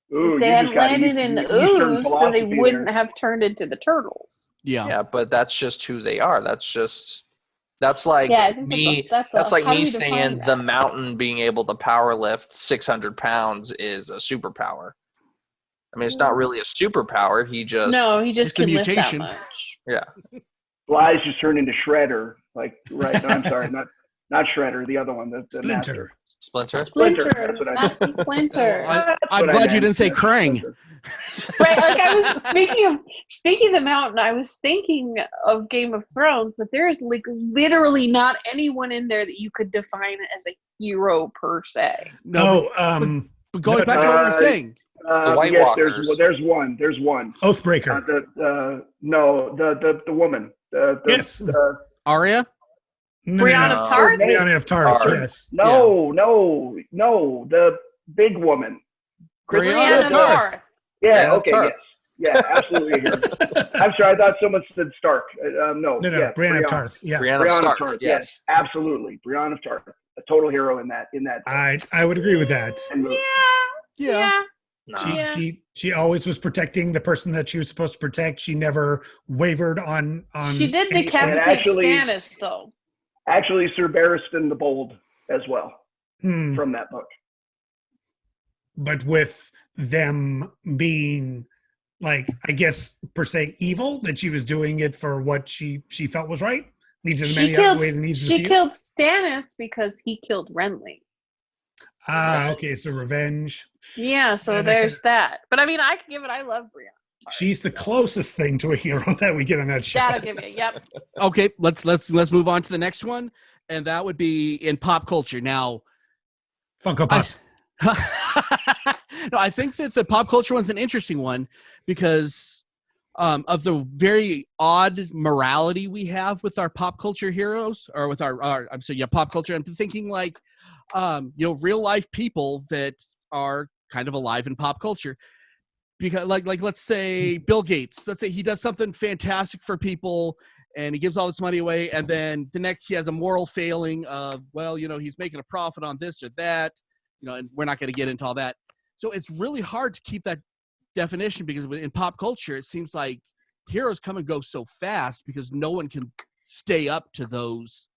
if they hadn't landed in the ooze, then they wouldn't have turned into the turtles. Yeah, but that's just who they are. That's like me. That's like me saying the mountain being able to power lift 600 pounds is a superpower. I mean, it's not really a superpower. He just can lift that much. Yeah. Bly's just turned into Shredder. Like, right? No, I'm sorry, not Shredder. The other one, the Splinter. Splinter. That's what I said. Splinter. I'm glad you didn't say Krang. Right, like I was speaking of the mountain, I was thinking of Game of Thrones, but there's like literally not anyone in there that you could define as a hero per se. No, but going back to what we were saying. The White Walkers. There's one. Oathbreaker. The woman. Yes. Arya? Brienne of Tarth? Brienne of Tarth, yes. No. The big woman. Brienne of Tarth. Yeah, okay, yes. Yeah, absolutely. I'm sorry, I thought someone said Stark. No. No, Brienne of Tarth. Yeah. Brienne of Stark, yes. Absolutely. Brienne of Tarth. A total hero in that. I would agree with that. Yeah. She always was protecting the person that she was supposed to protect. She never wavered on she did decapitate Stannis, though. Actually, Sir Barristan the Bold as well from that book. But with them being, like, I guess, per se evil, that she was doing it for what she felt was right? She killed Stannis because he killed Renly. Okay, so revenge. Yeah, so there's that. But I mean, I love Brienne. She's the closest thing to a hero that we get on that show. That'll give it. Yep. Okay, let's move on to the next one, and that would be in pop culture. Now, Funko Pops. No, I think that the pop culture one's an interesting one because of the very odd morality we have with our pop culture heroes, or with our pop culture. I'm thinking like, real life people that are kind of alive in pop culture. Because like let's say Bill Gates, let's say he does something fantastic for people and he gives all this money away, and then the next he has a moral failing of, he's making a profit on this or that, and we're not going to get into all that. So it's really hard to keep that definition because in pop culture, it seems like heroes come and go so fast because no one can stay up to those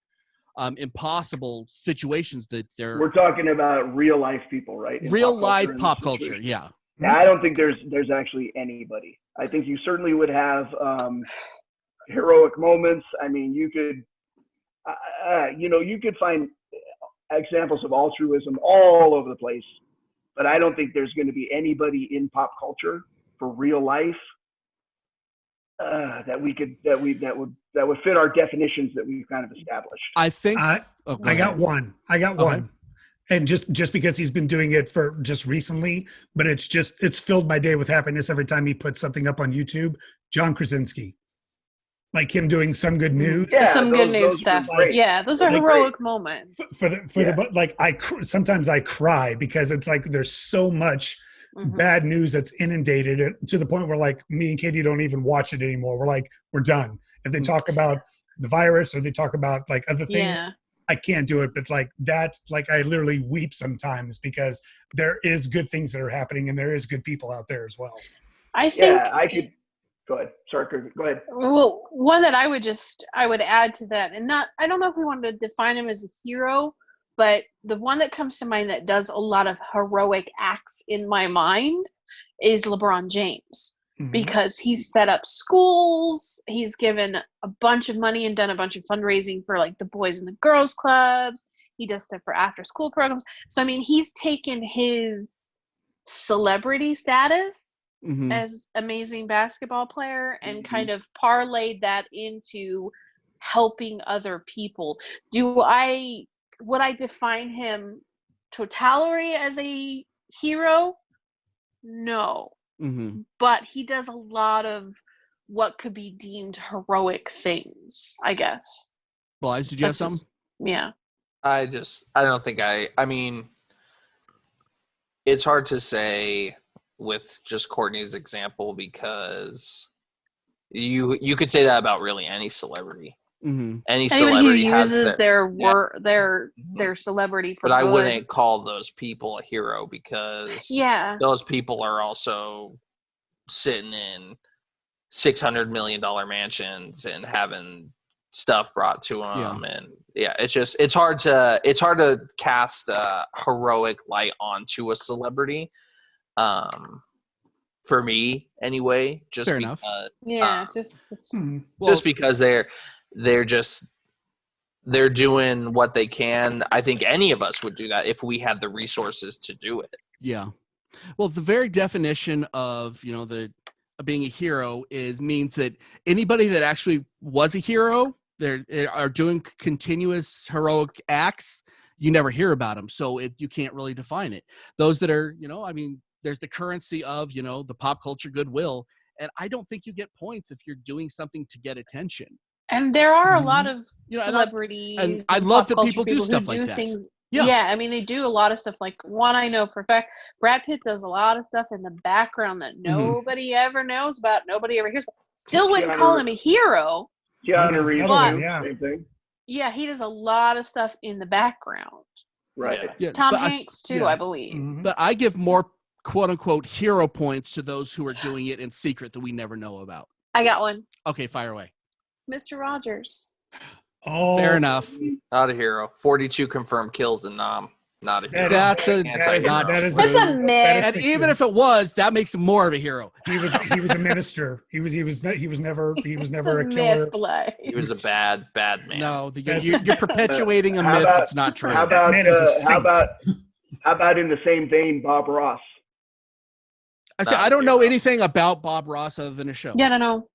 impossible situations that they're. We're talking about real life people, right? In Real pop life culture and pop this culture, situation. yeah. Yeah, I don't think there's actually anybody. I think you certainly would have heroic moments. I mean, you could, you could find examples of altruism all over the place, but I don't think there's going to be anybody in pop culture for real life that would fit our definitions that we've kind of established. I think I got one. Okay. And just because he's been doing it for just recently, but it's filled my day with happiness every time he puts something up on YouTube. John Krasinski, like him doing some good news. Yeah, some good those news were stuff. great. Yeah, those are Those were heroic great. moments. Like sometimes I cry because it's like there's so much Mhm. bad news that's inundated to the point where like me and Katie don't even watch it anymore. We're like, we're done. If they talk about the virus or they talk about like other things, Yeah. I can't do it. But like that's like I literally weep sometimes because there is good things that are happening and there is good people out there as well. I think. Yeah, I could. Go ahead. Sorry, go ahead. Well, one that I would add to that, and I don't know if we wanted to define him as a hero, but the one that comes to mind that does a lot of heroic acts in my mind is LeBron James. Mhm. Because he's set up schools, he's given a bunch of money and done a bunch of fundraising for like the Boys and the Girls Clubs. He does stuff for after school programs. So, I mean, he's taken his celebrity status as amazing basketball player and kind of parlayed that into helping other people. Would I define him totally as a hero? No. But he does a lot of what could be deemed heroic things, I guess. Blythe, did you have something? Yeah. I don't think I mean, it's hard to say with just Courtney's example because you could say that about really any celebrity. Any Anyone celebrity who has uses their celebrity for but I good. wouldn't call those people a hero because those people are also sitting in $600 million mansions and having stuff brought to them, and it's hard to cast a heroic light onto a celebrity. For me, anyway, just Fair because, enough. just because they're doing what they can. I think any of us would do that if we had the resources to do it. Yeah. Well, the very definition of being a hero means that anybody that actually was a hero, they are doing continuous heroic acts. You never hear about them, so you can't really define it. Those that are, there's the currency of the pop culture goodwill, and I don't think you get points if you're doing something to get attention. And there are a lot of celebrities and I love that people do who stuff do like that. things. Yeah, I mean, they do a lot of stuff. Like one I know for a fact, Brad Pitt does a lot of stuff in the background that nobody ever knows about, nobody ever hears about. Still wouldn't call him a hero. Keanu Reeves, same thing. Yeah, he does a lot of stuff in the background. Right. Yeah, Tom Hanks too, I believe. But I give more quote unquote hero points to those who are doing it in secret that we never know about. I got one. Okay, fire away. Mr. Rogers. Oh, fair enough. Not a hero. 42 confirmed kills in Nam. Not a hero. That's a myth. And even if it was, that makes him more of a hero. He was a minister. He was never a killer. He was a bad man. No, you're perpetuating a myth that's not true. How about in the same vein, Bob Ross? I don't know anything about Bob Ross other than a show. Yeah, I don't know.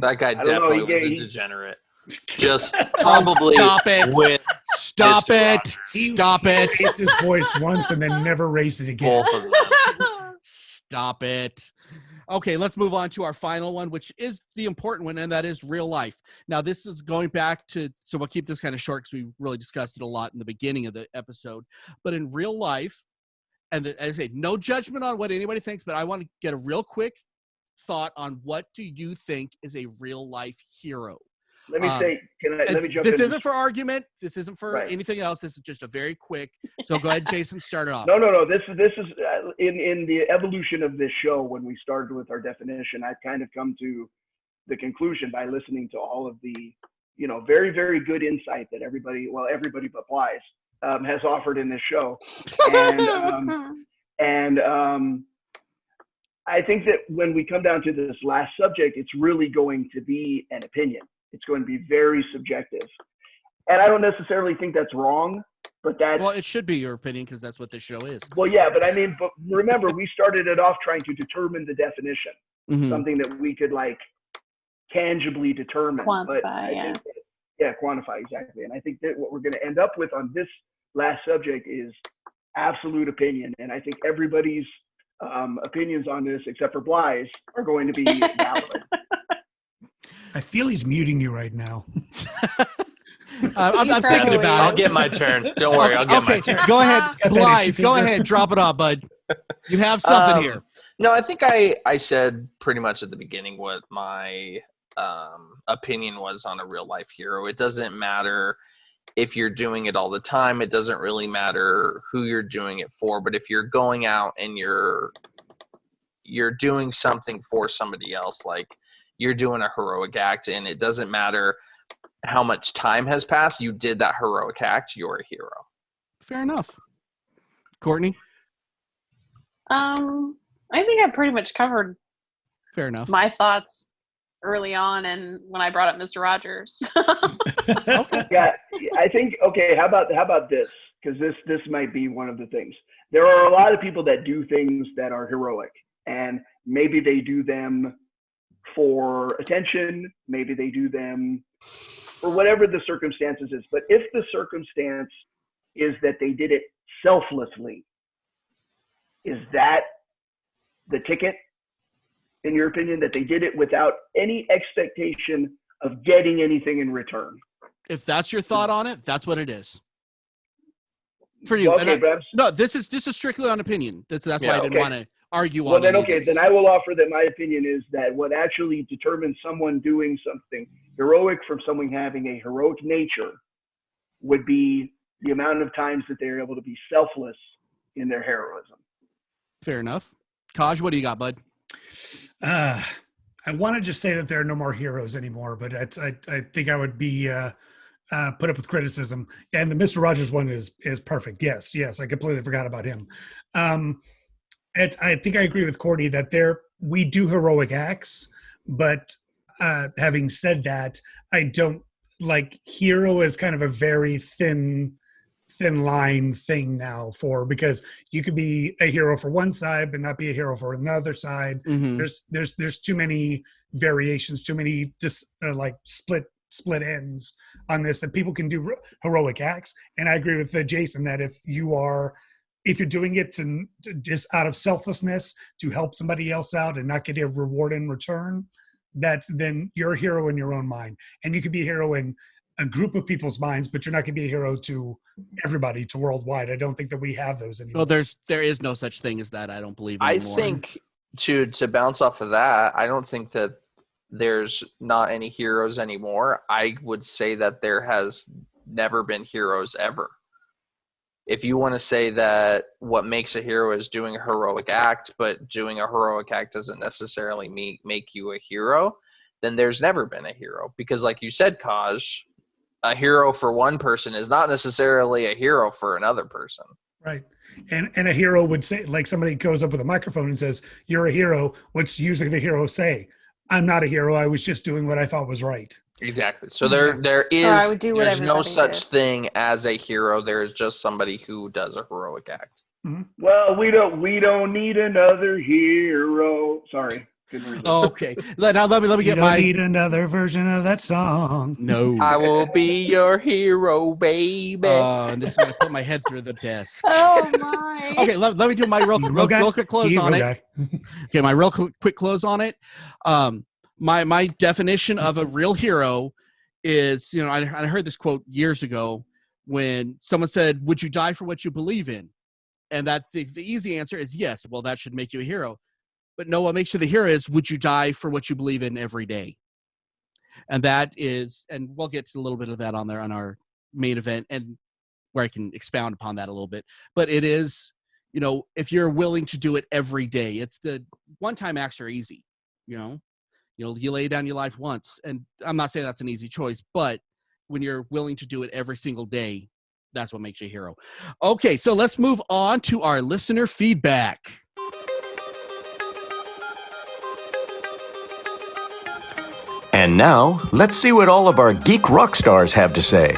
That guy definitely was a degenerate. Just probably stop it. Stop it. Stop it. He raised his voice once and then never raised it again. Both of them. Stop it. Okay, let's move on to our final one, which is the important one, and that is real life. Now, this is going back to, so we'll keep this kind of short because we really discussed it a lot in the beginning of the episode. But in real life, and as I say, no judgment on what anybody thinks, but I want to get a real quick thought on what do you think is a real life hero? Let me say, let me jump in. This isn't for argument. This isn't for anything else. This is just a very quick. So go ahead, Jason, start it off. No. This is in the evolution of this show. When we started with our definition, I've kind of come to the conclusion by listening to all of the very, very good insight that everybody but Blythe, has offered in this show. And I think that when we come down to this last subject, it's really going to be an opinion. It's going to be very subjective. And I don't necessarily think that's wrong, but well, it should be your opinion because that's what this show is. Well, yeah, but remember, we started it off trying to determine the definition, something that we could tangibly determine. Quantify, quantify, exactly. And I think that what we're going to end up with on this last subject is absolute opinion. And I think everybody's opinions on this, except for Blythe, are going to be valid. I feel he's muting you right now. I'm thinking about it. I'll get my turn. Don't worry, I'll get my turn. Go ahead, Blythe. Go ahead, drop it off, bud. You have something here. No, I think I said pretty much at the beginning what my opinion was on a real life hero. It doesn't matter if you're doing it all the time. It doesn't really matter who you're doing it for. But if you're going out and you're doing something for somebody else, like you're doing a heroic act, and it doesn't matter how much time has passed, you did that heroic act, you're a hero. Fair enough. Courtney? I think I pretty much covered Fair enough. my thoughts early on and when I brought up Mr. Rogers. Yeah, I think, okay, how about this? Because this might be one of the things. There are a lot of people that do things that are heroic, and maybe they do them for attention, maybe they do them for whatever the circumstances is. But if the circumstance is that they did it selflessly, is that the ticket, in your opinion, that they did it without any expectation of getting anything in return? If that's your thought on it, that's what it is. For you. Okay, no, this is strictly on opinion. That's why I didn't want to argue on it. Well, then, okay, then I will offer that my opinion is that what actually determines someone doing something heroic from someone having a heroic nature would be the amount of times that they're able to be selfless in their heroism. Fair enough. Kaj, what do you got, bud? I want to just say that there are no more heroes anymore, but I think I would be put up with criticism. And the Mr. Rogers one is perfect. Yes, I completely forgot about him. I think I agree with Courtney that we do heroic acts, but having said that, I don't like hero is kind of a very thin line thing now because you could be a hero for one side but not be a hero for another side. There's too many variations, too many split ends on this that people can do heroic acts. And I agree with Jason that if you're doing it to just out of selflessness to help somebody else out and not get a reward in return, then you're a hero in your own mind. And you could be a hero in a group of people's minds, but you're not going to be a hero to everybody, to worldwide. I don't think that we have those anymore. Well, there is no such thing as that. I don't believe anymore. I think to bounce off of that, I don't think that there's not any heroes anymore. I would say that there has never been heroes ever. If you want to say that what makes a hero is doing a heroic act, but doing a heroic act doesn't necessarily make you a hero, then there's never been a hero. Because like you said, Kaj, a hero for one person is not necessarily a hero for another person. Right. And a hero would say, like somebody goes up with a microphone and says, "You're a hero." What's usually the hero say? "I'm not a hero. I was just doing what I thought was right." Exactly. So there's no such did. thing as a hero. There is just somebody who does a heroic act. Mm-hmm. Well, we don't need another hero. Sorry. Okay. Now let me get my. Need another version of that song. No. I will be your hero, baby. And this is going to put my head through the desk. Oh my. Okay, let me do my real quick close on it. Okay, my real quick close on it. My definition of a real hero is, I heard this quote years ago when someone said, "Would you die for what you believe in?" And that the easy answer is yes. Well, that should make you a hero. But no, what makes you the hero is, would you die for what you believe in every day? And that is, and we'll get to a little bit of that on our main event, and where I can expound upon that a little bit. But it is, if you're willing to do it every day, it's the one-time acts are easy, you lay down your life once. And I'm not saying that's an easy choice, but when you're willing to do it every single day, that's what makes you a hero. Okay, so let's move on to our listener feedback. And now, let's see what all of our geek rock stars have to say.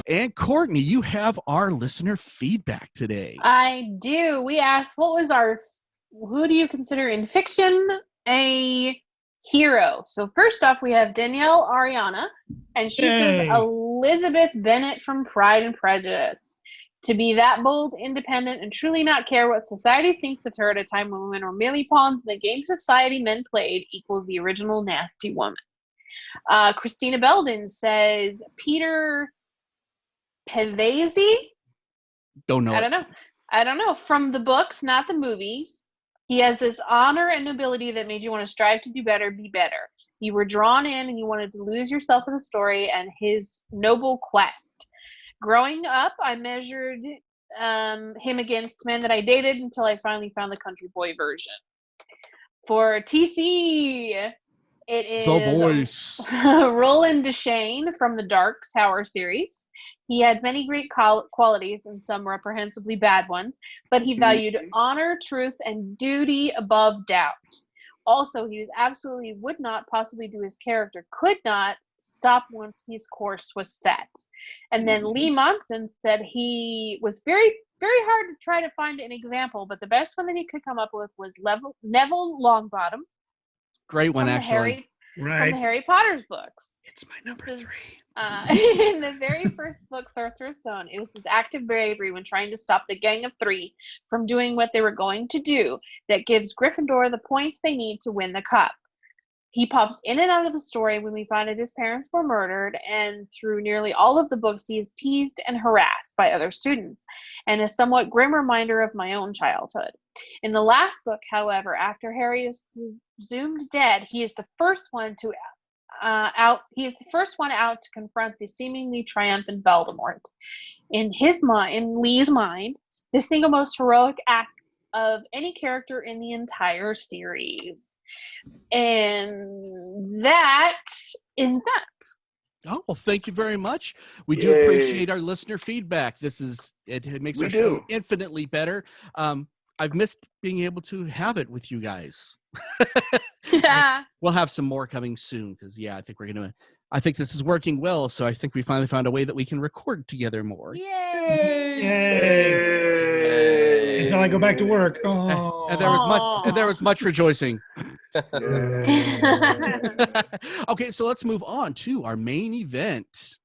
And Courtney, you have our listener feedback today. I do. We asked, who do you consider in fiction a hero? So first off, we have Danielle Ariana, and she says Elizabeth Bennet from Pride and Prejudice. To be that bold, independent, and truly not care what society thinks of her at a time when women were merely pawns in the game society men played equals the original nasty woman. Christina Belden says Peter Pevese? Don't know. I don't know. From the books, not the movies. He has this honor and nobility that made you want to strive to do better, be better. You were drawn in and you wanted to lose yourself in the story and his noble quest. Growing up, I measured him against men that I dated until I finally found the country boy version. For TC, it is The Voice. Roland Deschain from the Dark Tower series. He had many great qualities and some reprehensibly bad ones, but he valued honor, truth, and duty above doubt. Also, he was absolutely would not possibly do his character, could not stop once his course was set. And then Lee Monson said he was very, very hard to try to find an example, but the best one that he could come up with was Neville Longbottom. Great one, actually. From the Harry Potter's books. It's my number 3. In the very first book, Sorcerer's Stone, it was his active bravery when trying to stop the Gang of Three from doing what they were going to do that gives Gryffindor the points they need to win the cup. He pops in and out of the story when we find out his parents were murdered, and through nearly all of the books, he is teased and harassed by other students, and a somewhat grim reminder of my own childhood. In the last book, however, after Harry is presumed dead, he is the first one out to confront the seemingly triumphant Voldemort. In Lee's mind, the single most heroic act of any character in the entire series. And that is that. Oh, well, thank you very much. We do appreciate our listener feedback. It makes our show infinitely better. I've missed being able to have it with you guys. Yeah. We'll have some more coming soon because, I think this is working well. So I think we finally found a way that we can record together more. Yay! Until I go back to work. Oh. And there was much rejoicing. Okay, so let's move on to our main event.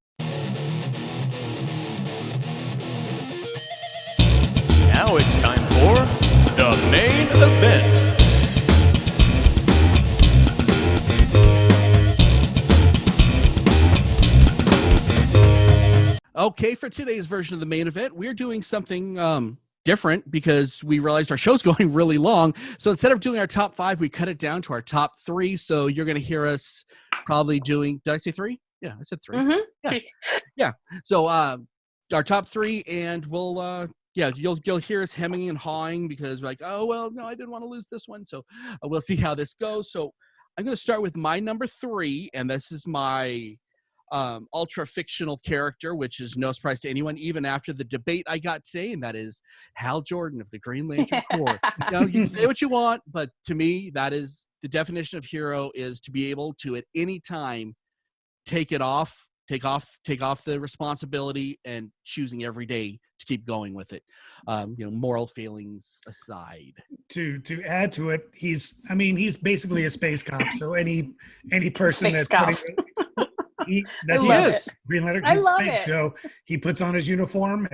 Now it's time for the main event. Okay, for today's version of the main event, we're doing something different because we realized our show's going really long. So instead of doing our top 5, we cut it down to our top 3. So you're going to hear us probably doing, did I say 3? Yeah, I said 3. Mm-hmm. Yeah. So our top 3, and we'll, you'll hear us hemming and hawing because we're like, oh, well, no, I didn't want to lose this one. So we'll see how this goes. So I'm going to start with my number 3, and this is my ultra fictional character, which is no surprise to anyone, even after the debate I got today, and that is Hal Jordan of the Green Lantern Corps. You can say what you want, but to me, that is the definition of hero, is to be able to at any time take off the responsibility and choosing every day to keep going with it. Moral failings aside. To add to it, he's basically a space cop. So any person space that's cop. Green Lantern. I love it. So he puts on his uniform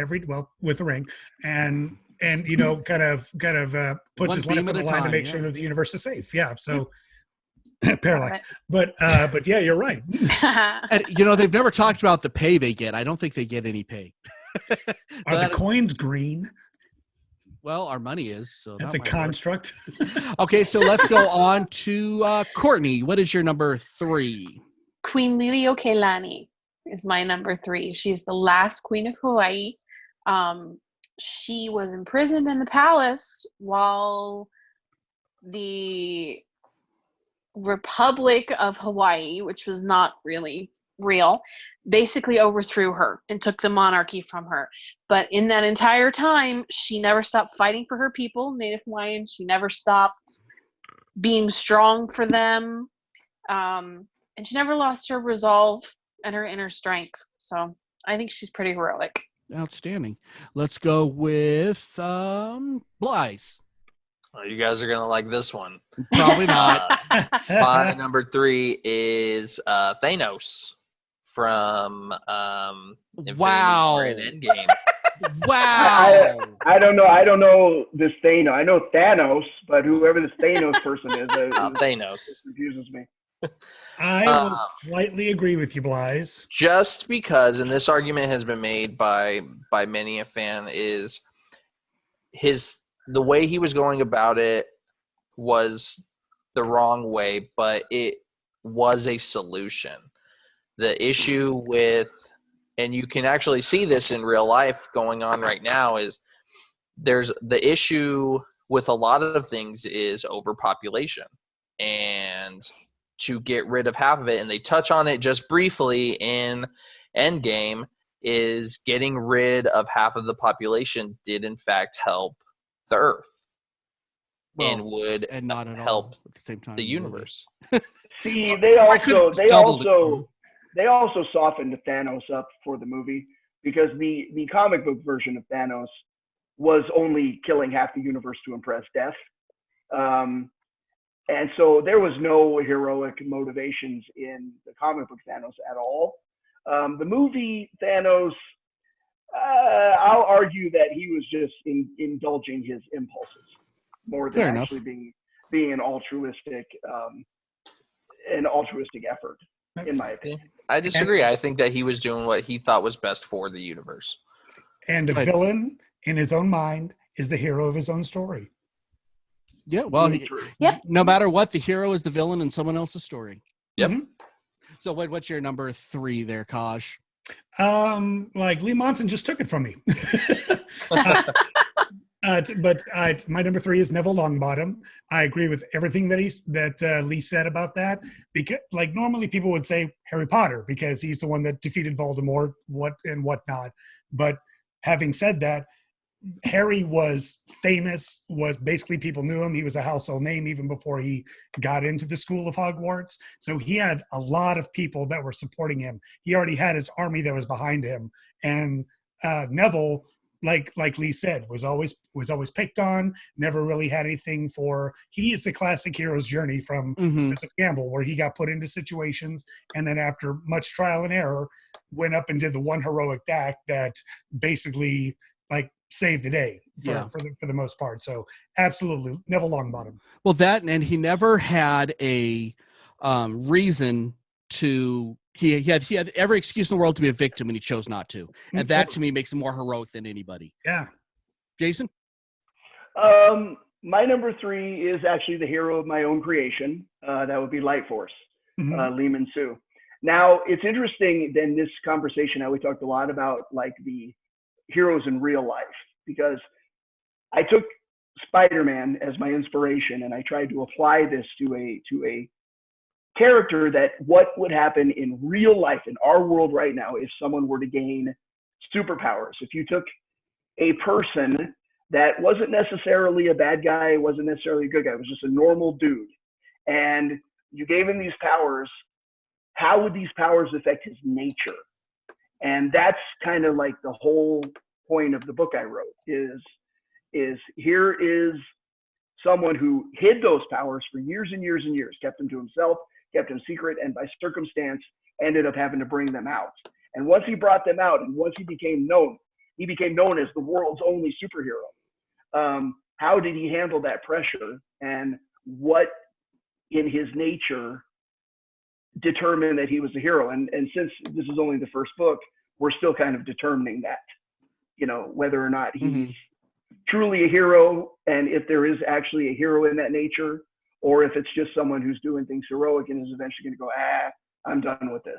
with a ring, and kind of puts his life on the line to make sure that the universe is safe. Yeah. So parallax, but yeah, you're right. And they've never talked about the pay they get. I don't think they get any pay. Are the coins green? Well, our money is. So that's a construct. Okay, so let's go on to Courtney. What is your number 3? Queen Lily O'Kailani. is my number 3. She's the last queen of Hawaii. She was imprisoned in the palace while the Republic of Hawaii, which was not really real, basically overthrew her and took the monarchy from her. But in that entire time, she never stopped fighting for her people, Native Hawaiians. She never stopped being strong for them. And she never lost her resolve and her inner strength. So I think she's pretty heroic. Outstanding. Let's go with Blythe. Oh, you guys are gonna like this one. Probably not. My number 3 is Thanos from Infinity Wow. War and Endgame. Wow. I don't know. I don't know this Thanos. I know Thanos, but whoever this Thanos person is, Thanos. it confuses me. I will slightly agree with you, Blythe. Just because, and this argument has been made by many a fan, is the way he was going about it was the wrong way, but it was a solution. The issue with, and you can actually see this in real life going on right now, is there's the issue with a lot of things is overpopulation. And to get rid of half of it, and they touch on it just briefly in Endgame, is getting rid of half of the population did in fact help the Earth, and would not at help all at the same time, the universe. See, they also softened Thanos up for the movie, because the comic book version of Thanos was only killing half the universe to impress death. And so there was no heroic motivations in the comic book Thanos at all. The movie Thanos, I'll argue that he was just indulging his impulses more than Fair actually being an altruistic effort, in my opinion. I disagree. I think that he was doing what he thought was best for the universe. And a villain in his own mind is the hero of his own story. Yeah, well, Yep. no matter what, the hero is the villain in someone else's story. Yep. Mm-hmm. So what's your number 3 there, Kaj? Like Lee Monson just took it from me. My number 3 is Neville Longbottom. I agree with everything that Lee said about that. Because, like, normally people would say Harry Potter because he's the one that defeated Voldemort, whatnot. But having said that, Harry was famous. Was basically people knew him. He was a household name even before he got into the school of Hogwarts. So he had a lot of people that were supporting him. He already had his army that was behind him. And Neville, like Lee said, was always picked on, never really had anything for. He is the classic hero's journey from Joseph Campbell, where he got put into situations and then after much trial and error went up and did the one heroic act that basically like saved the day for the most part. So absolutely Neville Longbottom. Well, that, and he never had a reason to. He had every excuse in the world to be a victim, and he chose not to. And that, to me, makes him more heroic than anybody. Yeah. Jason? My number 3 is actually the hero of my own creation. That would be Light Force, Lehman Sue. Now, it's interesting in this conversation how we talked a lot about like the heroes in real life, because I took Spider-Man as my inspiration and I tried to apply this to a character, that what would happen in real life in our world right now if someone were to gain superpowers. If you took a person that wasn't necessarily a bad guy, wasn't necessarily a good guy, was just a normal dude, and you gave him these powers, how would these powers affect his nature? And that's kind of like the whole point of the book I wrote, is here is someone who hid those powers for years and years and years, kept them to himself, kept them secret, and by circumstance ended up having to bring them out. And once he brought them out, and once he became known as the world's only superhero. How did he handle that pressure, and what in his nature determined that he was a hero? And since this is only the first book, we're still kind of determining that, whether or not he's truly a hero, and if there is actually a hero in that nature, or if it's just someone who's doing things heroic and is eventually going to go, I'm done with this.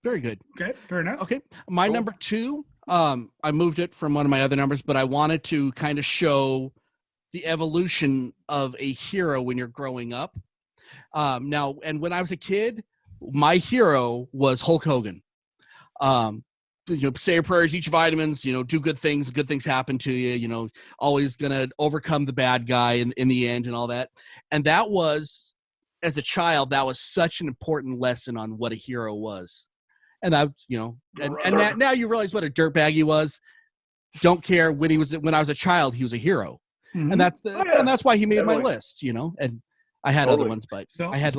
Very good. Okay, fair enough. Okay, my number 2. I moved it from one of my other numbers, but I wanted to kind of show the evolution of a hero when you're growing up. Now, and when I was a kid, my hero was Hulk Hogan. Say your prayers, eat your vitamins, do good things happen to you, always gonna overcome the bad guy in the end and all that. And that was, as a child, that was such an important lesson on what a hero was. And that, and now you realize what a dirtbag he was. Don't care when I was a child, he was a hero. Mm-hmm. And that's why he made my list, and I had other ones, but I had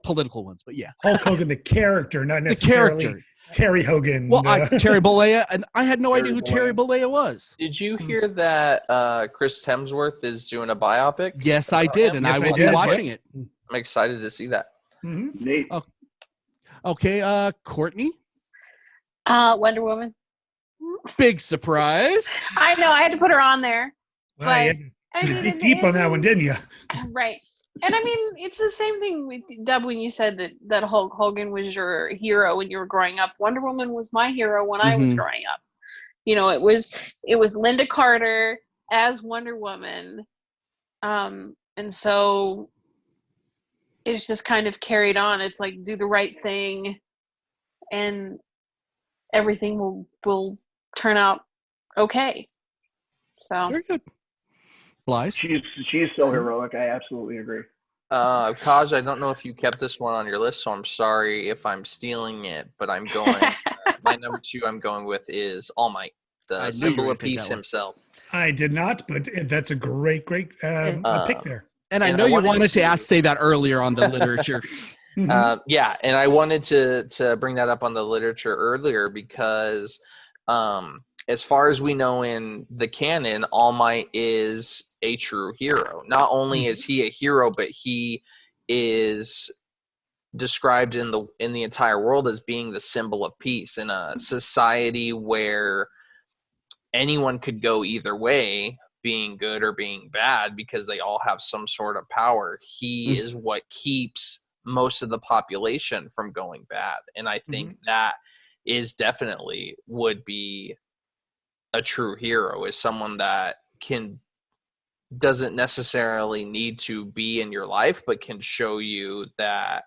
political ones, but yeah. Hulk Hogan, the character, not necessarily Terry Hogan. Well, Terry Bollea, and I had no idea who Terry Bollea was. Did you hear that Chris Hemsworth is doing a biopic? Yes, I did, and I will be watching it. I'm excited to see that. Mm-hmm. Nate. Okay, Courtney? Wonder Woman. Big surprise. I know, I had to put her on there. Well, but you deep on that one, didn't you? Right. And I mean, it's the same thing with Dub when you said that Hulk Hogan was your hero when you were growing up. Wonder Woman was my hero when I was growing up. It was Linda Carter as Wonder Woman. And so it's just kind of carried on. It's like, do the right thing and everything will turn out okay. So very good. Blythe? She's so heroic. I absolutely agree. Kaj, I don't know if you kept this one on your list, so I'm sorry if I'm stealing it, but I'm going. My number 2 I'm going with is All Might, the symbol of peace himself. I did not, but that's a great pick there. And I know you wanted to say that earlier on the literature. Yeah, and I wanted to bring that up on the literature earlier because as far as we know in the canon, All Might is a true hero. Not only is he a hero, but he is described in the entire world as being the symbol of peace in a society where anyone could go either way, being good or being bad, because they all have some sort of power. He is what keeps most of the population from going bad. And I think that is definitely would be a true hero, is someone that doesn't necessarily need to be in your life, but can show you that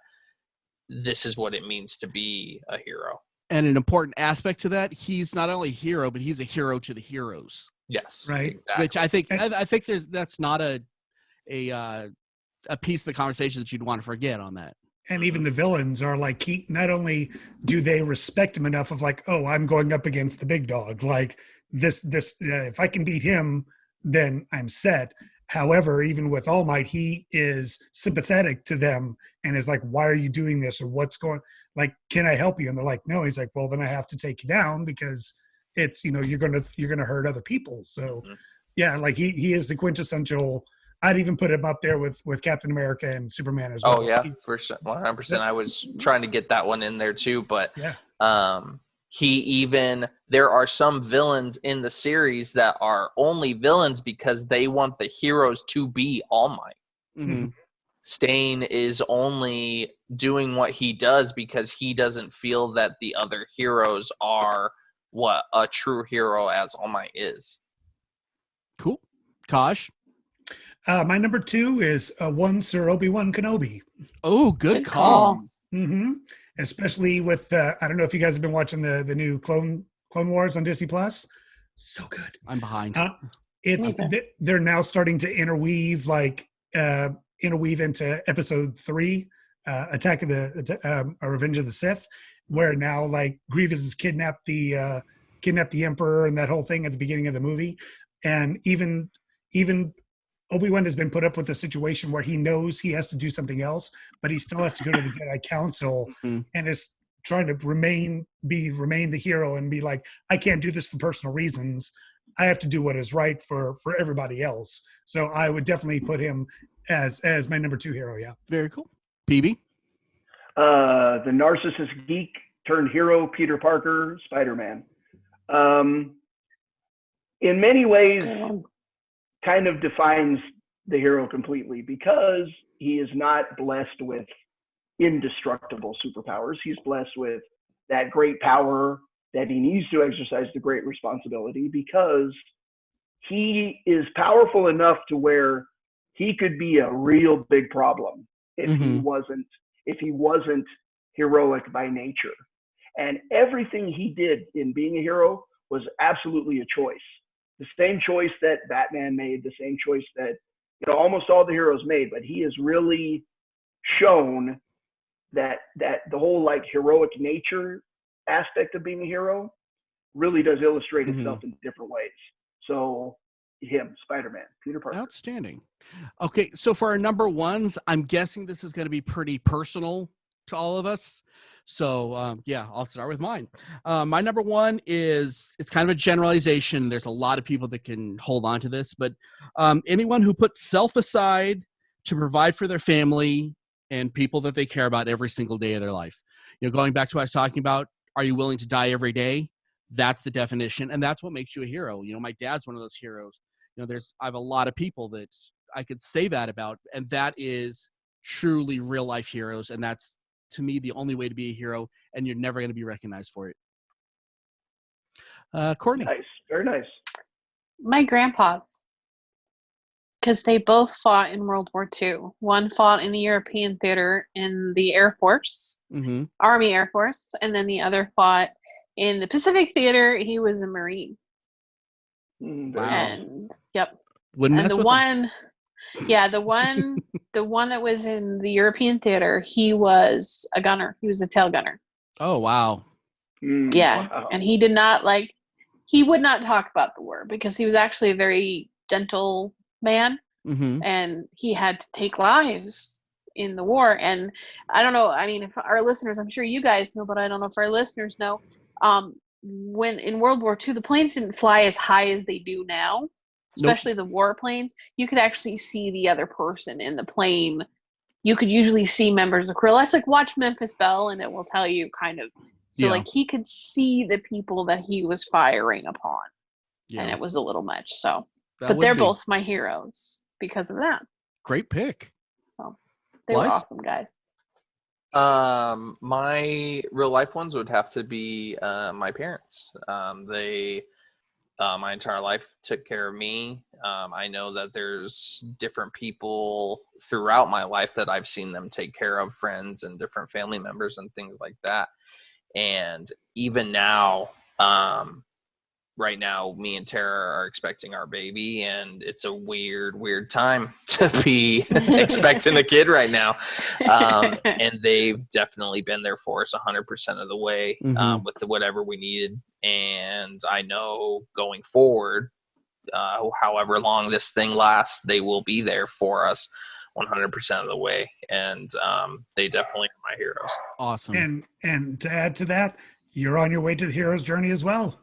this is what it means to be a hero. And an important aspect to that, he's not only a hero, but he's a hero to the heroes. Yes, right. Exactly. Which I think that's not a piece of the conversation that you'd want to forget on that. And even the villains are like, not only do they respect him enough of like, oh, I'm going up against the big dog, like this if I can beat him, then I'm set. However, even with All Might, he is sympathetic to them and is like, why are you doing this? Or what's going, like, can I help you? And they're like, no. He's like, well, then I have to take you down because it's, you're going to hurt other people. So yeah, like he is the quintessential. I'd even put him up there with Captain America and Superman as well. Oh yeah, for sure, 100%. I was trying to get that one in there too, but yeah. There are some villains in the series that are only villains because they want the heroes to be All Might. Mm-hmm. Stain is only doing what he does because he doesn't feel that the other heroes are what a true hero as All Might is. Cool. Kaj? My number 2 is one Sir Obi-Wan Kenobi. Oh, good call. Mm-hmm. Especially with I don't know if you guys have been watching the new Clone Wars on Disney Plus. So good. I'm behind. They're now starting to interweave into Episode 3, Attack of the Revenge of the Sith, where now like Grievous has kidnapped the Emperor and that whole thing at the beginning of the movie, and even Obi-Wan has been put up with a situation where he knows he has to do something else, but he still has to go to the Jedi Council and is trying to remain the hero and be like, I can't do this for personal reasons. I have to do what is right for everybody else. So I would definitely put him as my number 2 hero. Yeah. Very cool. PB? The narcissist geek turned hero, Peter Parker, Spider-Man. In many ways, kind of defines the hero completely because he is not blessed with indestructible superpowers. He's blessed with that great power, that he needs to exercise the great responsibility, because he is powerful enough to where he could be a real big problem if he wasn't heroic by nature. And everything he did in being a hero was absolutely a choice. The same choice that Batman made, the same choice that almost all the heroes made, but he has really shown that the whole like heroic nature aspect of being a hero really does illustrate itself in different ways. So him, Spider-Man, Peter Parker. Outstanding. Okay, so for our number ones, I'm guessing this is going to be pretty personal to all of us. So yeah, I'll start with mine. My number one is, it's kind of a generalization. There's a lot of people that can hold on to this, but anyone who puts self aside to provide for their family and people that they care about every single day of their life. Going back to what I was talking about, are you willing to die every day? That's the definition, and that's what makes you a hero. My dad's one of those heroes. I have a lot of people that I could say that about, and that is truly real life heroes, and that's, to me, the only way to be a hero, and you're never going to be recognized for it. Courtney. Nice, very nice. My grandpas, because they both fought in World War II. One fought in the European theater in the Air Force, Army Air Force, and then the other fought in the Pacific theater. He was a Marine. Wow. And yep. Wouldn't and mess the with one, yeah, the one that was in the European theater, he was a gunner. He was a tail gunner. Oh, wow. Yeah. Wow. And he did not he would not talk about the war because he was actually a very gentle man, and he had to take lives in the war. And I don't know, I mean, if our listeners, I'm sure you guys know, but I don't know if our listeners know, when in World War II, the planes didn't fly as high as they do now, especially the warplanes. You could actually see the other person in the plane. You could usually see members of crew. Let's watch Memphis Belle, and it will tell you kind of. So he could see the people that he was firing upon, and it was a little much. So, but they're both my heroes because of that. Great pick. So they were awesome guys. My real life ones would have to be my parents. They my entire life took care of me. I know that there's different people throughout my life that I've seen them take care of, friends and different family members and things like that. And even now, right now, me and Tara are expecting our baby, and it's a weird time to be expecting a kid right now. And they've definitely been there for us 100% of the way with whatever we needed. And I know going forward, however long this thing lasts, they will be there for us 100% of the way. And they definitely are my heroes. Awesome. And to add to that, you're on your way to the hero's journey as well.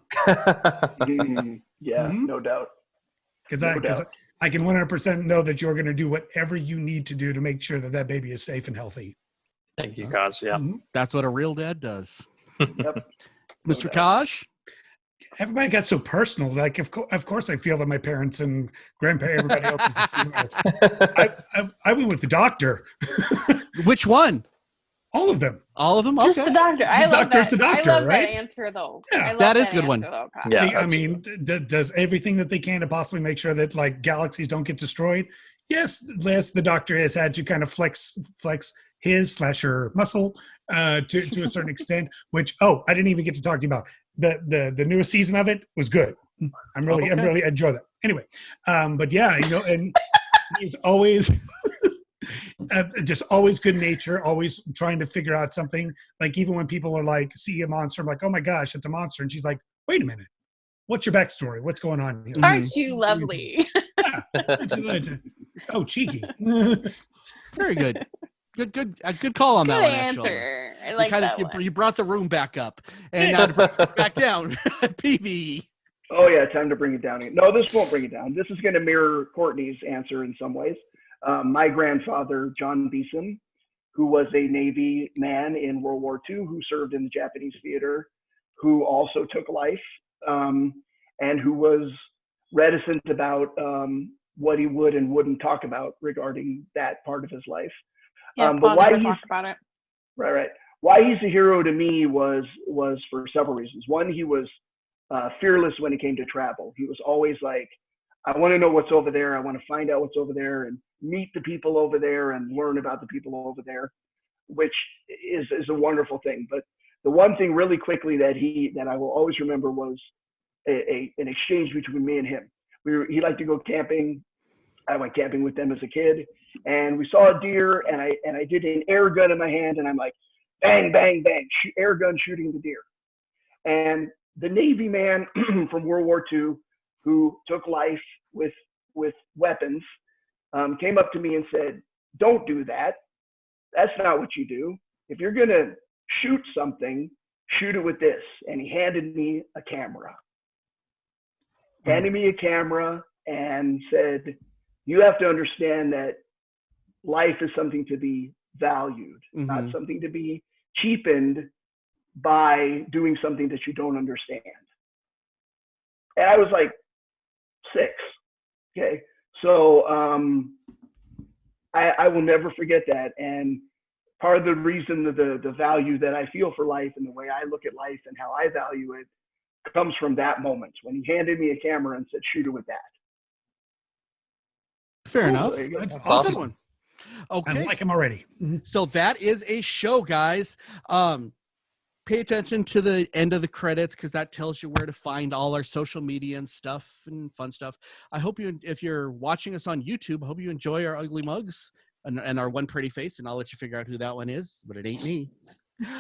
Yeah, no doubt. Because I can 100% know that you're going to do whatever you need to do to make sure that that baby is safe and healthy. Thank you, Kaj. Yeah. That's what a real dad does. Yep. Mr. Kaj? Everybody got so personal. Like, of course, I feel that my parents and grandparents, everybody else is a female. I went with the doctor. Which one? All of them. All of them? Just the doctor. I love that. The doctor, I love right? that answer, though. Yeah, that is a good one. Though, yeah, I mean, does everything that they can to possibly make sure that galaxies don't get destroyed? Yes, the doctor has had to kind of flex his/her muscle to a certain extent. Which I didn't even get to talk to you about. The newest season of it was good. I'm really enjoy that. Anyway, but yeah, and he's always just always good nature, always trying to figure out something. Like even when people are see a monster, I'm like, oh my gosh, it's a monster, and she's like, wait a minute, what's your backstory? What's going on here? Aren't you lovely? Oh, cheeky. Very good. Good call on that one, actually. Answer. I like that one. You brought the room back up, and now to bring it back down. PB. Oh yeah, time to bring it down. No, this won't bring it down. This is going to mirror Courtney's answer in some ways. My grandfather, John Beeson, who was a Navy man in World War II, who served in the Japanese theater, who also took life, and who was reticent about what he would and wouldn't talk about regarding that part of his life. Yeah, but why he talk about it. Right. why he's a hero to me was for several reasons. One, he was fearless when it came to travel. He was always like, I want to know what's over there. I want to find out what's over there and meet the people over there and learn about the people over there, which is a wonderful thing. But the one thing really quickly that I will always remember was an exchange between me and him. He liked to go camping. I went camping with them as a kid, and we saw a deer, and I did an air gun in my hand, and I'm like, bang, bang, bang, air gun shooting the deer. And the Navy man from World War II who took life with weapons came up to me and said, don't do that. That's not what you do. If you're going to shoot something, shoot it with this. And he handed me a camera. Handed me a camera and said, you have to understand that life is something to be valued, not something to be cheapened by doing something that you don't understand. And I was like 6. Okay. So I will never forget that. And part of the reason the value that I feel for life and the way I look at life and how I value it comes from that moment when he handed me a camera and said, shoot it with that. Fair enough. That's That's awesome. a good one. Okay. I like him already. So that is a show, guys. Pay attention to the end of the credits because that tells you where to find all our social media and stuff and fun stuff. I hope you, if you're watching us on YouTube, I hope you enjoy our ugly mugs and our one pretty face, and I'll let you figure out who that one is, but it ain't me.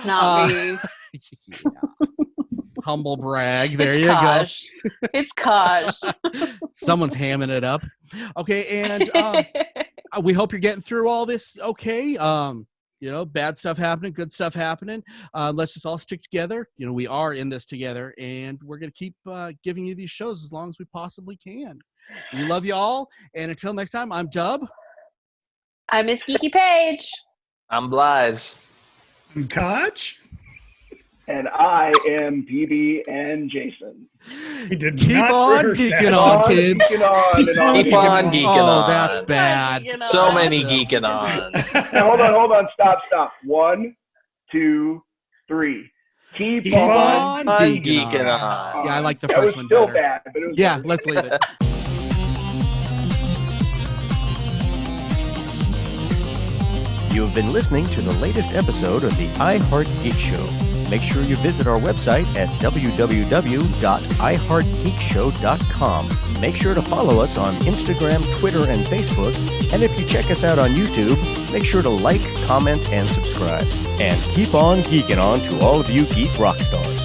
Not me. Yeah. Humble brag. There It's you Kaj. It's Kaj. go. Someone's hamming it up. Okay, and we hope you're getting through all this okay. You know, bad stuff happening, good stuff happening. Let's just all stick together. You know, we are in this together, and we're going to keep giving you these shows as long as we possibly can. We love you all, and until next time, I'm Dub. I'm Miss Geeky Page. I'm Blythe. And Koch? And I am PB&Jason. He did Keep not on rehearse geeking that. on, kids. Geeking on and on. Keep on geeking Oh, on. that's bad. Geeking So on. many geeking on. Now, hold on, stop. 1, 2, 3. Keep On on. geeking on. Yeah, I like the That first was one still better. bad, but it was Yeah, better. let's leave it. You have been listening to the latest episode of the iHeart Geek Show. Make sure you visit our website at www.iheartgeekshow.com. Make sure to follow us on Instagram, Twitter, and Facebook. And if you check us out on YouTube, make sure to like, comment, and subscribe. And keep on geeking on to all of you geek rock stars.